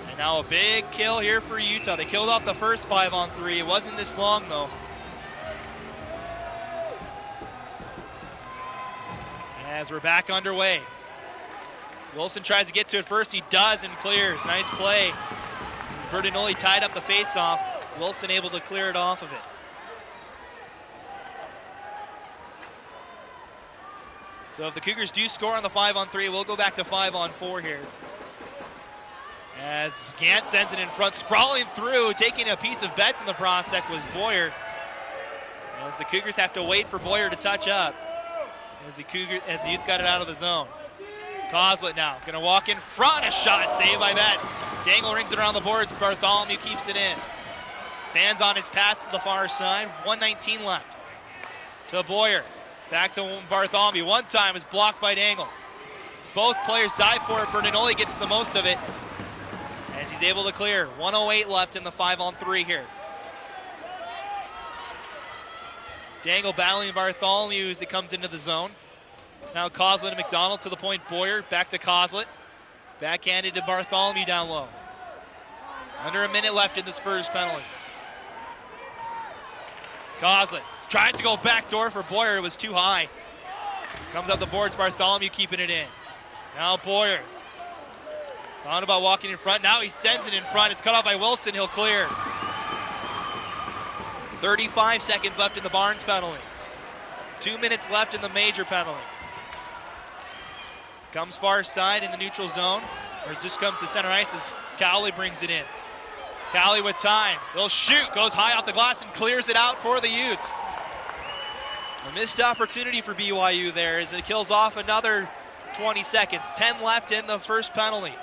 And now a big kill here for Utah. They killed off the first 5-on-3. It wasn't this long though. As we're back underway. Wilson tries to get to it first. He does and clears. Nice play. Bertinoli tied up the face-off. Wilson able to clear it off of it. So if the Cougars do score on the 5-on-3, we'll go back to 5-on-4 here. As Gant sends it in front, sprawling through, taking a piece of Betts in the process was Boyer. As the Cougars have to wait for Boyer to touch up. As the Utes got it out of the zone. Coslet now, gonna walk in front, a shot saved by Betts. Dangle rings it around the boards, Bartholomew keeps it in. Fans on his pass to the far side, 1:19 left. To Boyer, back to Bartholomew, one time is blocked by Dangle. Both players dive for it, Bernanoli gets the most of it as he's able to clear. 1:08 left in the 5-on-3 here. Dangle battling Bartholomew as it comes into the zone. Now Coslet and McDonald to the point. Boyer back to Coslet. Backhanded to Bartholomew down low. Under a minute left in this first penalty. Coslet tries to go backdoor for Boyer. It was too high. Comes up the boards. Bartholomew keeping it in. Now Boyer. Thought about walking in front. Now he sends it in front. It's cut off by Wilson. He'll clear. 35 seconds left in the Barnes penalty. 2 minutes left in the major penalty. Comes far side in the neutral zone, or just comes to center ice as Cowley brings it in. Cowley with time. He'll shoot, goes high off the glass and clears it out for the Utes. A missed opportunity for BYU there as it kills off another 20 seconds. 10 left in the first penalty.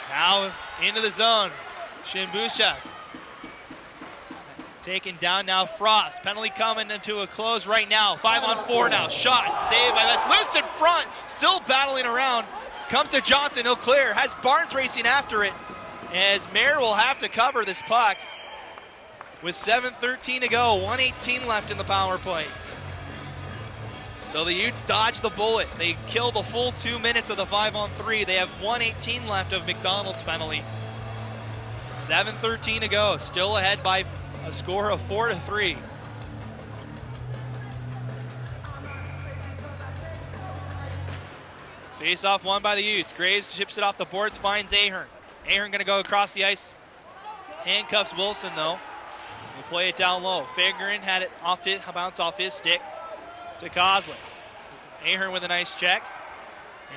Now into the zone. Shimbusha. Taken down now, Frost. Penalty coming into a close right now. 5-on-4 now. Shot. Saved by Betts. Loose in front. Still battling around. Comes to Johnson. He'll clear. Has Barnes racing after it. As Mayer will have to cover this puck. With 7:13 to go. 1:18 left in the power play. So the Utes dodge the bullet. They kill the full 2 minutes of the 5-on-3. They have 1:18 left of McDonald's penalty. 7:13 to go. Still ahead by a score of 4-3. Face-off won by the Utes. Graves chips it off the boards, finds Ahern. Ahern gonna go across the ice. Handcuffs Wilson though. He'll play it down low. Fagerin had it bounce off his stick to Coslet. Ahern with a nice check.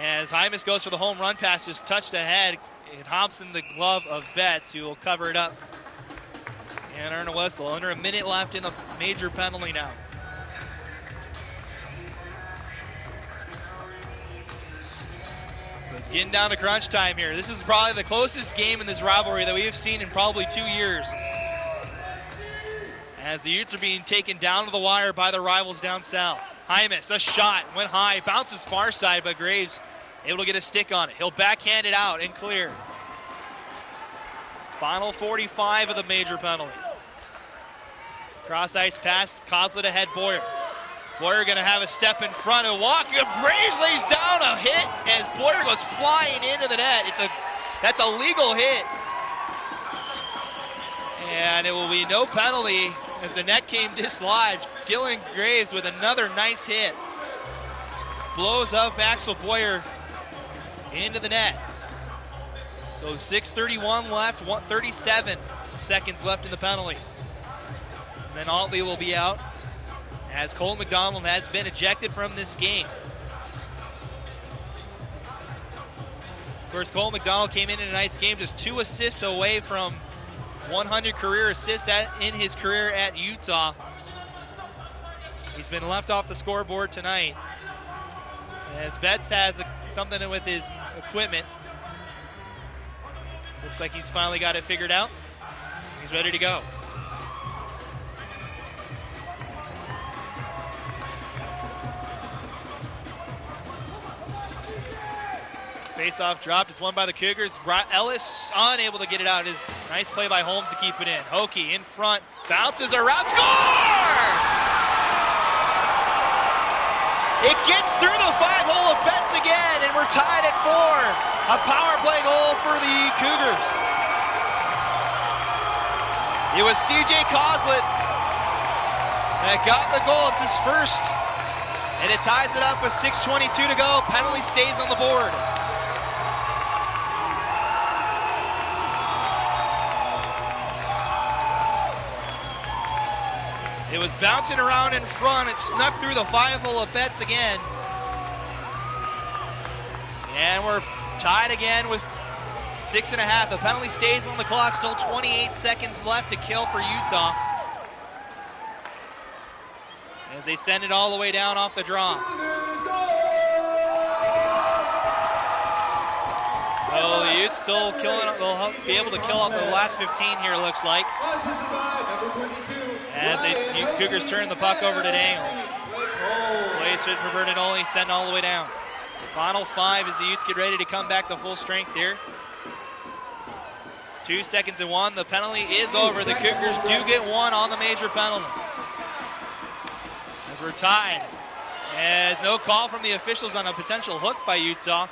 As Hymas goes for the home run pass, just touched ahead. It hops in the glove of Betts, who will cover it up and earn a whistle. Under a minute left in the major penalty now. So it's getting down to crunch time here. This is probably the closest game in this rivalry that we have seen in probably 2 years. As the Utes are being taken down to the wire by the rivals down south. Hymas, a shot, went high, bounces far side, but Graves able to get a stick on it. He'll backhand it out and clear. Final 45 of the major penalty. Cross ice pass, Coslet ahead, Boyer. Boyer gonna have a step in front and walk. Graves lays down a hit as Boyer goes flying into the net. That's a legal hit. And it will be no penalty as the net came dislodged. Dylan Graves with another nice hit. Blows up Axel Boyer into the net. So 6:31 left, 37 seconds left in the penalty. And then Altley will be out as Cole McDonald has been ejected from this game. Of course, Cole McDonald came in tonight's game just 2 assists away from 100 career assists in his career at Utah. He's been left off the scoreboard tonight as Betts has something with his equipment. Looks like he's finally got it figured out. He's ready to go. Face-off dropped. It's won by the Cougars. Ellis unable to get it out. His nice play by Holmes to keep it in. Hokie in front. Bounces around. Score! It gets through the 5-hole of Betts again, and we're tied at 4. A power play goal for the Cougars. It was CJ Coslet that got the goal. It's his first, and it ties it up with 6:22 to go. Penalty stays on the board. It was bouncing around in front. It snuck through the 5-hole of Betts again. And we're tied again with 6.5. The penalty stays on the clock, still 28 seconds left to kill for Utah. As they send it all the way down off the draw. So the Utes still killing, they'll be able to kill off the last 15 here, looks like. As the Cougars turn the puck over to Dangle. Plays it for Bertinoli, send all the way down. Final 5 as the Utes get ready to come back to full strength here. 2 seconds and 1, the penalty is over. The Cougars do get 1 on the major penalty. As we're tied. As no call from the officials on a potential hook by Utah.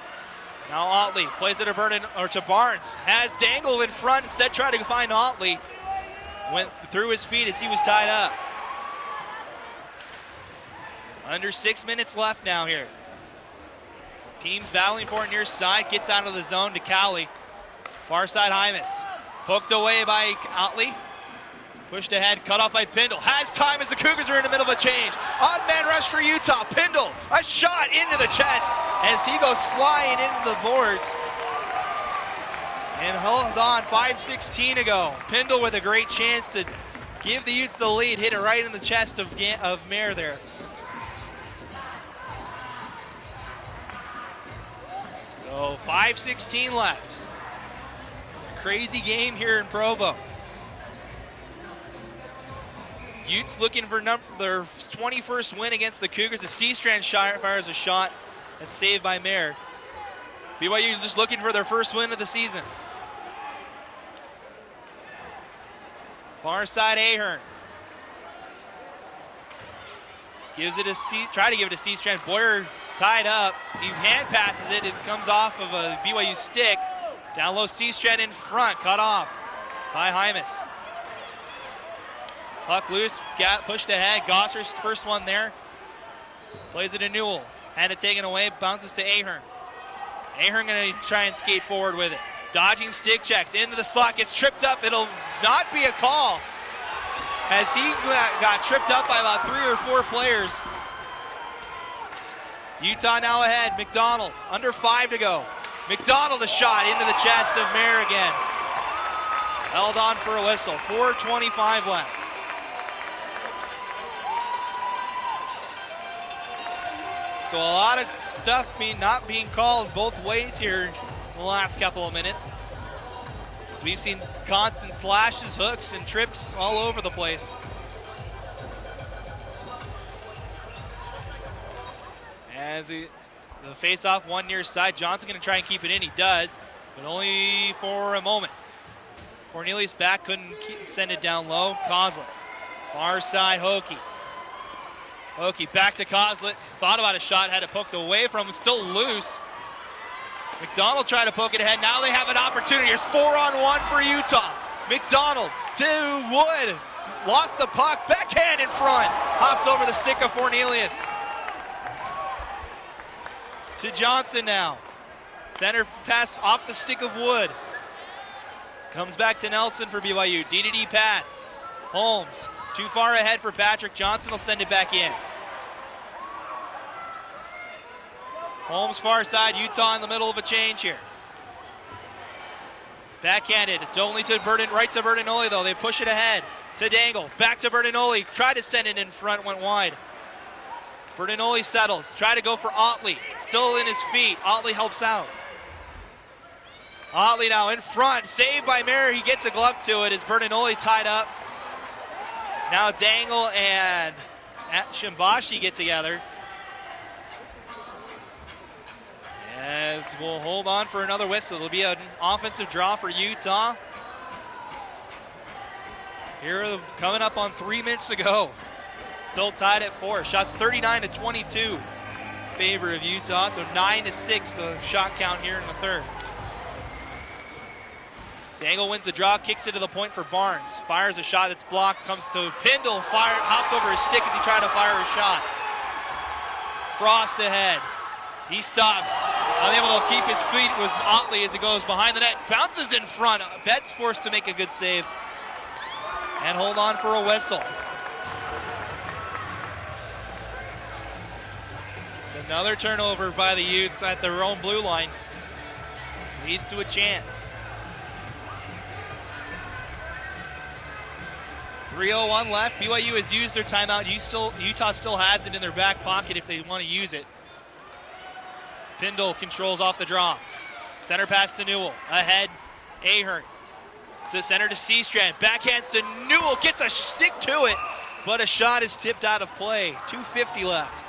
Now Otley plays it to Barnes. Has Dangle in front, instead tried to find Otley. Went through his feet as he was tied up. Under 6 minutes left now here. Teams battling for it near side, gets out of the zone to Cowley. Far side Hymas. Poked away by Otley. Pushed ahead, cut off by Pindle. Has time as the Cougars are in the middle of a change. Odd man rush for Utah. Pindle, a shot into the chest as he goes flying into the boards. And hold on, 5:16 to go. Pindle with a great chance to give the Utes the lead. Hit it right in the chest of Mayer there. So 5:16 left. A crazy game here in Provo. Utes looking for their 21st win against the Cougars. The C-Strand fires a shot that's saved by Mayer. BYU just looking for their first win of the season. Far side Ahern. Gives it a try to give it to C-Strand. Boyer tied up. He hand passes it. It comes off of a BYU stick. Down low, C-Strand in front. Cut off by Hymas. Puck loose, pushed ahead. Gosser's first one there. Plays it to Newell. Had it taken away, bounces to Ahern. Ahern gonna try and skate forward with it. Dodging stick checks into the slot, gets tripped up. It'll not be a call as he got tripped up by about 3 or 4 players. Utah now ahead. McDonald, under 5 to go. McDonald a shot into the chest of Mayer again. Held on for a whistle. 4:25 left. So a lot of stuff not being called both ways here in the last couple of minutes. So we've seen constant slashes, hooks, and trips all over the place. As the face-off one near side, Johnson gonna try and keep it in. He does, but only for a moment. Cornelius back, couldn't send it down low. Kozlet, far side Hokie. Hokie back to Kozlet, thought about a shot, had it poked away from him, still loose. McDonald tried to poke it ahead, now they have an opportunity. Here's 4-on-1 for Utah. McDonald to Wood, lost the puck, backhand in front. Hops over the stick of Cornelius. To Johnson now. Center pass off the stick of Wood. Comes back to Nelson for BYU, D-to-D pass. Holmes, too far ahead for Patrick. Johnson will send it back in. Holmes far side, Utah in the middle of a change here. Backhanded, only to right to Bertinoli though. They push it ahead to Dangle, back to Bertinoli. Tried to send it in front, went wide. Bertinoli settles, try to go for Otley. Still in his feet, Otley helps out. Otley now in front, saved by Mayer. He gets a glove to it as Bertinoli tied up. Now Dangle and Shimbashi get together. As we'll hold on for another whistle. It'll be an offensive draw for Utah. Here coming up on 3 minutes to go. Still tied at 4. Shots 39-22 in favor of Utah. So 9-6 the shot count here in the third. Dangle wins the draw, kicks it to the point for Barnes. Fires a shot that's blocked, comes to Pindle, hops over his stick as he tried to fire a shot. Frost ahead. He stops, unable to keep his feet. It was Otley as it goes behind the net. Bounces in front. Betts forced to make a good save. And hold on for a whistle. It's another turnover by the Utes at their own blue line. leads to a chance. 3:01 left. BYU has used their timeout. Utah still has it in their back pocket if they want to use it. Pindle controls off the draw. Center pass to Newell. Ahead, Ahern. To center to Seastrand. Backhands to Newell. Gets a stick to it, but a shot is tipped out of play. 2:50 left.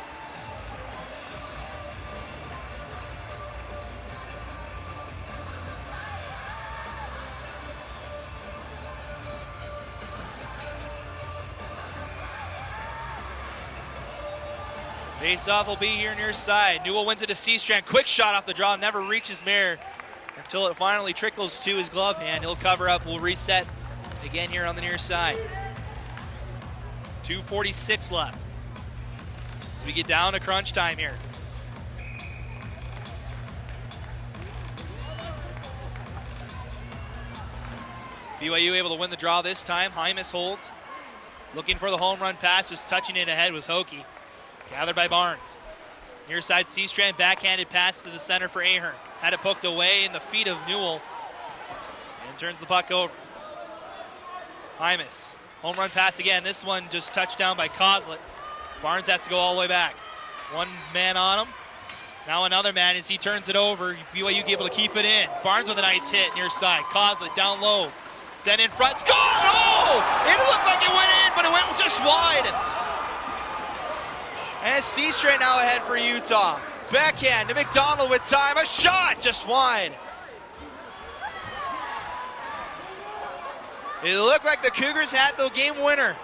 Face-off will be here near side. Newell wins it to Seastrand. Quick shot off the draw. Never reaches Mayer until it finally trickles to his glove hand. He'll cover up. We'll reset again here on the near side. 2:46 left. As we get down to crunch time here. BYU able to win the draw this time. Hymas holds. Looking for the home run pass. Just touching it ahead was Hokie. Gathered by Barnes. Near side, Seastrand, backhanded pass to the center for Ahern. Had it poked away in the feet of Newell. And turns the puck over. Hymas. Home run pass again. This one just touched down by Kozlet. Barnes has to go all the way back. One man on him. Now another man as he turns it over. BYU able to keep it in. Barnes with a nice hit near side. Kozlet down low. Sent in front. Score! Oh! It looked like it went in, but it went just wide. And Seastrand now ahead for Utah. Backhand to McDonald with time. A shot just wide. It looked like the Cougars had the game winner.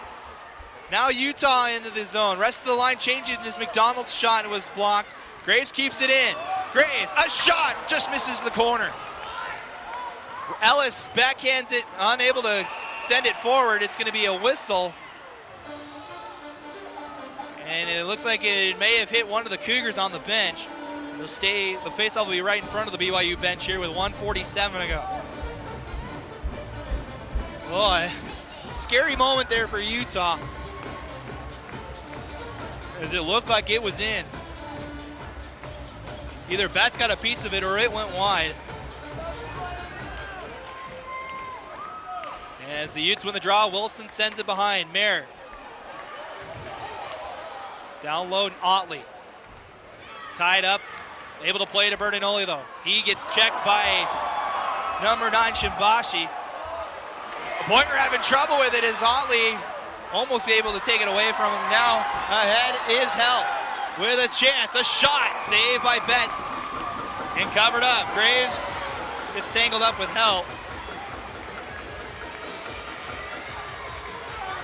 Now Utah into the zone. Rest of the line changes as McDonald's shot was blocked. Graves keeps it in. Graves, a shot, just misses the corner. Ellis backhands it, unable to send it forward. It's going to be a whistle. And it looks like it may have hit one of the Cougars on the bench. They'll stay, the faceoff will be right in front of the BYU bench here with 1:47 to go. Boy, scary moment there for Utah, as it looked like it was in. Either Betts got a piece of it or it went wide. As the Utes win the draw, Wilson sends it behind. Mayer. Down low, Otley. Tied up, able to play to Bertinoli though. He gets checked by number 9, Shimbashi. Pointer having trouble with it as Otley almost able to take it away from him. Now ahead is Help with a chance, a shot, saved by Betts and covered up. Graves gets tangled up with Help.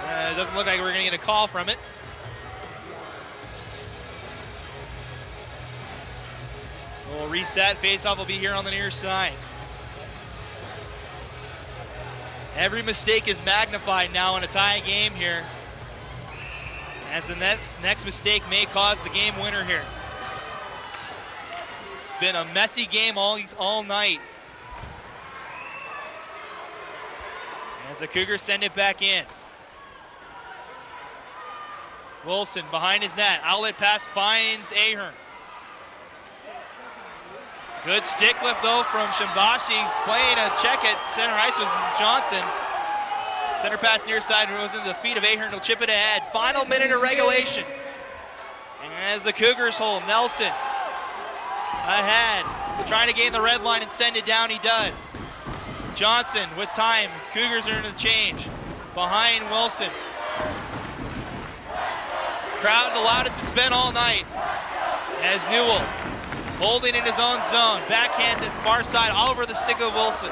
It doesn't look like we're going to get a call from it. So we'll reset. Face-off will be here on the near side. Every mistake is magnified now in a tie game here, as the next mistake may cause the game winner here. It's been a messy game all night. As the Cougars send it back in. Wilson behind his net. Outlet pass finds Ahern. Good stick lift though from Shimbashi. Playing a check at center ice was Johnson. Center pass near side goes into the feet of Ahern. He'll chip it ahead. Final minute of regulation. And as the Cougars hold, Nelson ahead. Trying to gain the red line and send it down, he does. Johnson with time. Cougars are in the change. Behind Wilson. Crowd the loudest it's been all night. As Newell holding in his own zone. Backhands it far side all over the stick of Wilson.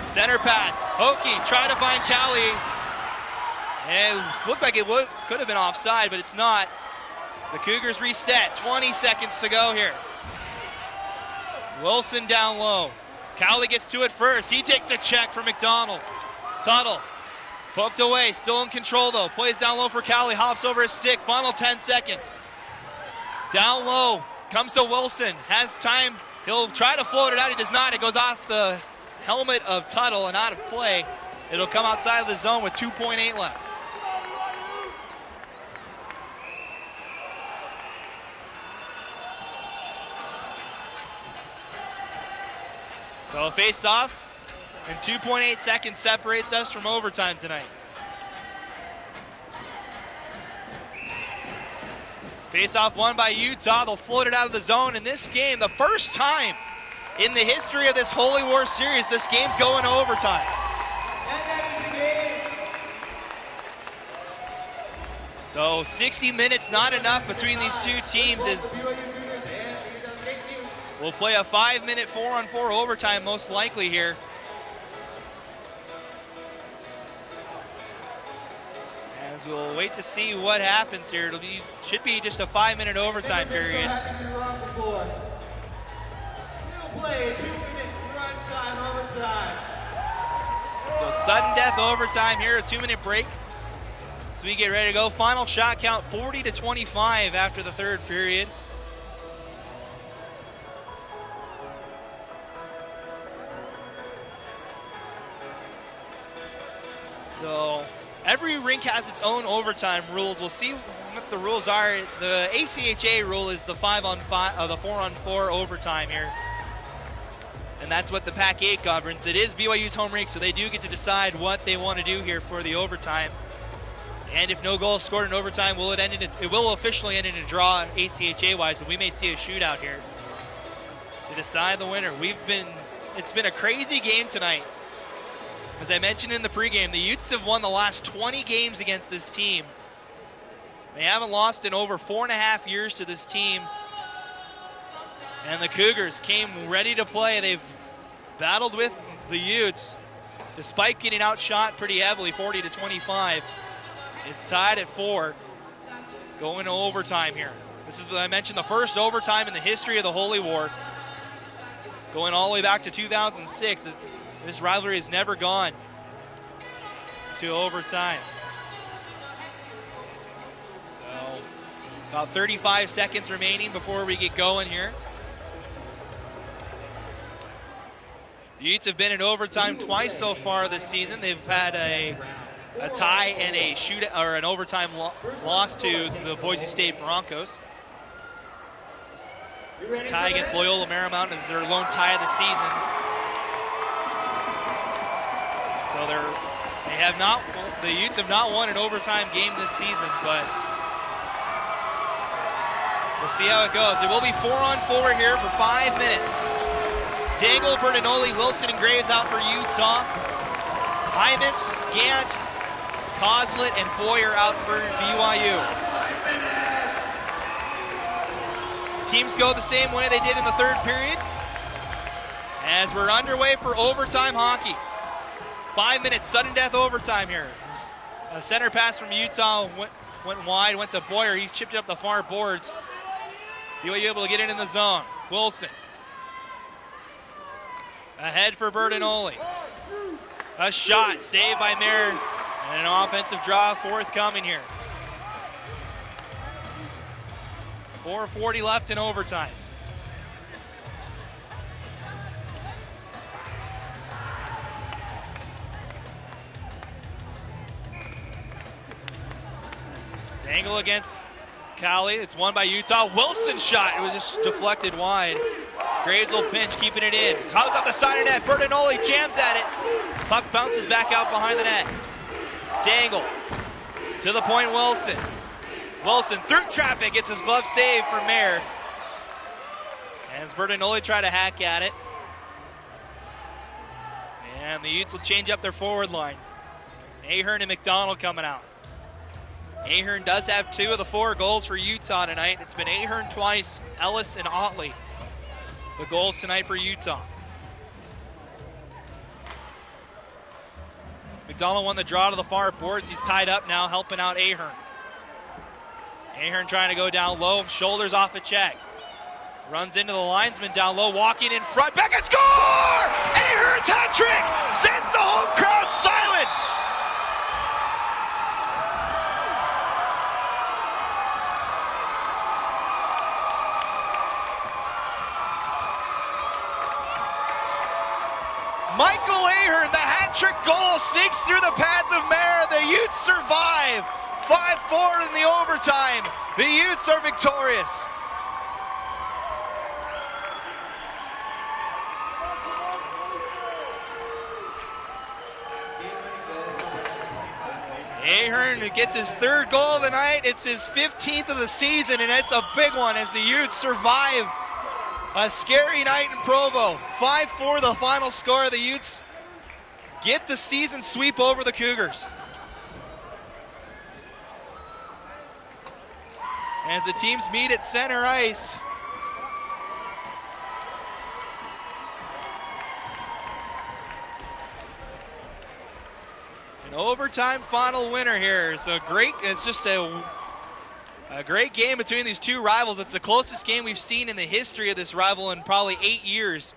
Center pass. Hokie trying to find Callie. And it looked like it could have been offside, but it's not. The Cougars reset. 20 seconds to go here. Wilson down low. Cowley gets to it first. He takes a check for McDonald. Tuttle poked away. Still in control though. Plays down low for Cowley. Hops over his stick. Final 10 seconds. Down low. Comes to Wilson. Has time. He'll try to float it out. He does not. It goes off the helmet of Tuttle and out of play. It'll come outside of the zone with 2.8 left. So face off, and 2.8 seconds separates us from overtime tonight. Face off won by Utah. They'll float it out of the zone in this game. The first time in the history of this Holy War series, this game's going to overtime. So 60 minutes not enough between these two teams as we'll play a 5-minute 4-on-4 overtime most likely here. As we'll wait to see what happens here. Should be just a 5-minute overtime period. So sudden death overtime here, a 2-minute break. So we get ready to go. Final shot count 40-25 after the third period. So every rink has its own overtime rules. We'll see what the rules are. The ACHA rule is the 5-on-5, the 4-on-4 overtime here. And that's what the Pac-8 governs. It is BYU's home rink, so they do get to decide what they want to do here for the overtime. And if no goal is scored in overtime, it will officially end in a draw ACHA-wise, but we may see a shootout here to decide the winner. It's been a crazy game tonight. As I mentioned in the pregame, the Utes have won the last 20 games against this team. They haven't lost in over 4.5 years to this team. And the Cougars came ready to play. They've battled with the Utes despite getting outshot pretty heavily, 40-25. It's tied at 4, going to overtime here. This is, I mentioned, the first overtime in the history of the Holy War, going all the way back to 2006. This rivalry has never gone to overtime. So, about 35 seconds remaining before we get going here. The Utes have been in overtime twice so far this season. They've had a tie and an overtime loss to the Boise State Broncos. Tie against Loyola Marymount is their lone tie of the season. So the Utes have not won an overtime game this season, but we'll see how it goes. It will be 4-on-4 here for 5 minutes. Dangle, Bertinoli, Wilson, and Graves out for Utah. Hymas, Gant, Coslet, and Boyer out for BYU. Teams go the same way they did in the third period as we're underway for overtime hockey. 5 minutes, sudden death overtime here. A center pass from Utah went wide, went to Boyer. He chipped it up the far boards. BYU able to get it in the zone. Wilson. Ahead for Bertinoli. A shot, saved by Mayer, and an offensive draw forthcoming here. 4:40 left in overtime. Dangle against Cowley. It's won by Utah. Wilson's shot. It was just deflected wide. Graves will pinch, keeping it in. House off the side of net. Bertinoli jams at it. Puck bounces back out behind the net. Dangle. To the point, Wilson. Wilson through traffic. Gets his glove saved for Mayer. And as Bertinoli try to hack at it. And the Utes will change up their forward line. Ahern and McDonald coming out. Ahern does have 2 of the 4 goals for Utah tonight. It's been Ahern twice, Ellis and Otley. The goals tonight for Utah. McDonald won the draw to the far boards. He's tied up now, helping out Ahern. Ahern trying to go down low, shoulders off a check. Runs into the linesman down low, walking in front, back and score! Ahern's hat trick sends the home crowd silent. Michael Ahern, the hat-trick goal, sneaks through the pads of Mayer. The Utes survive. 5-4 in the overtime. The Utes are victorious. Ahern gets his 3rd goal of the night. It's his 15th of the season, and it's a big one as the Utes survive a scary night in Provo. 5-4 the final score. The Utes get the season sweep over the Cougars. As the teams meet at center ice. An overtime final winner here. It's just a great game between these two rivals. It's the closest game we've seen in the history of this rival in probably 8 years.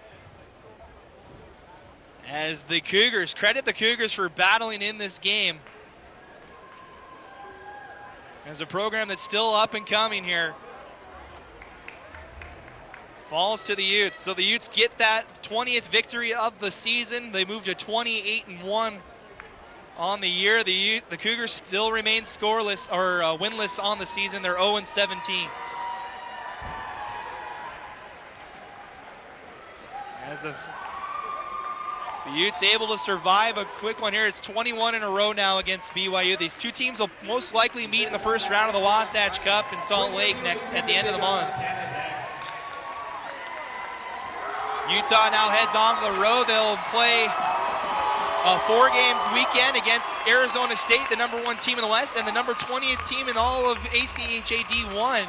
As the Cougars, credit the Cougars for battling in this game. As a program that's still up and coming here. Falls to the Utes. So the Utes get that 20th victory of the season. They move to 28-1 on the year. The Cougars still remain scoreless or winless on the season. They're 0-17. As the Utes able to survive a quick one here. It's 21 in a row now against BYU. These two teams will most likely meet in the first round of the Wasatch Cup in Salt Lake at the end of the month. Utah now heads on to the road. They'll play 4 games weekend against Arizona State, the #1 team in the West, and the number 20th team in all of ACHA D1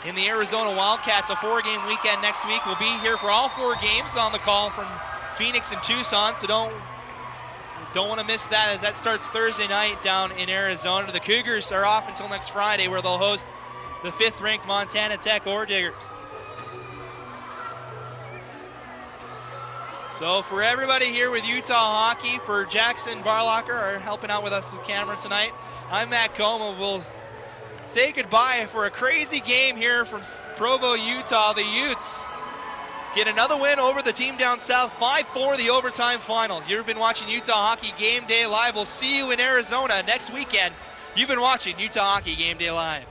in the Arizona Wildcats. A 4-game weekend next week. We'll be here for all 4 games on the call from Phoenix and Tucson, so don't want to miss that as that starts Thursday night down in Arizona. The Cougars are off until next Friday, where they'll host the 5th-ranked Montana Tech Ore Diggers. So for everybody here with Utah Hockey, for Jackson Barlocker, are helping out with us with camera tonight, I'm Matt Coma. We'll say goodbye for a crazy game here from Provo, Utah. The Utes get another win over the team down south, 5-4 the overtime final. You've been watching Utah Hockey Game Day Live. We'll see you in Arizona next weekend. You've been watching Utah Hockey Game Day Live.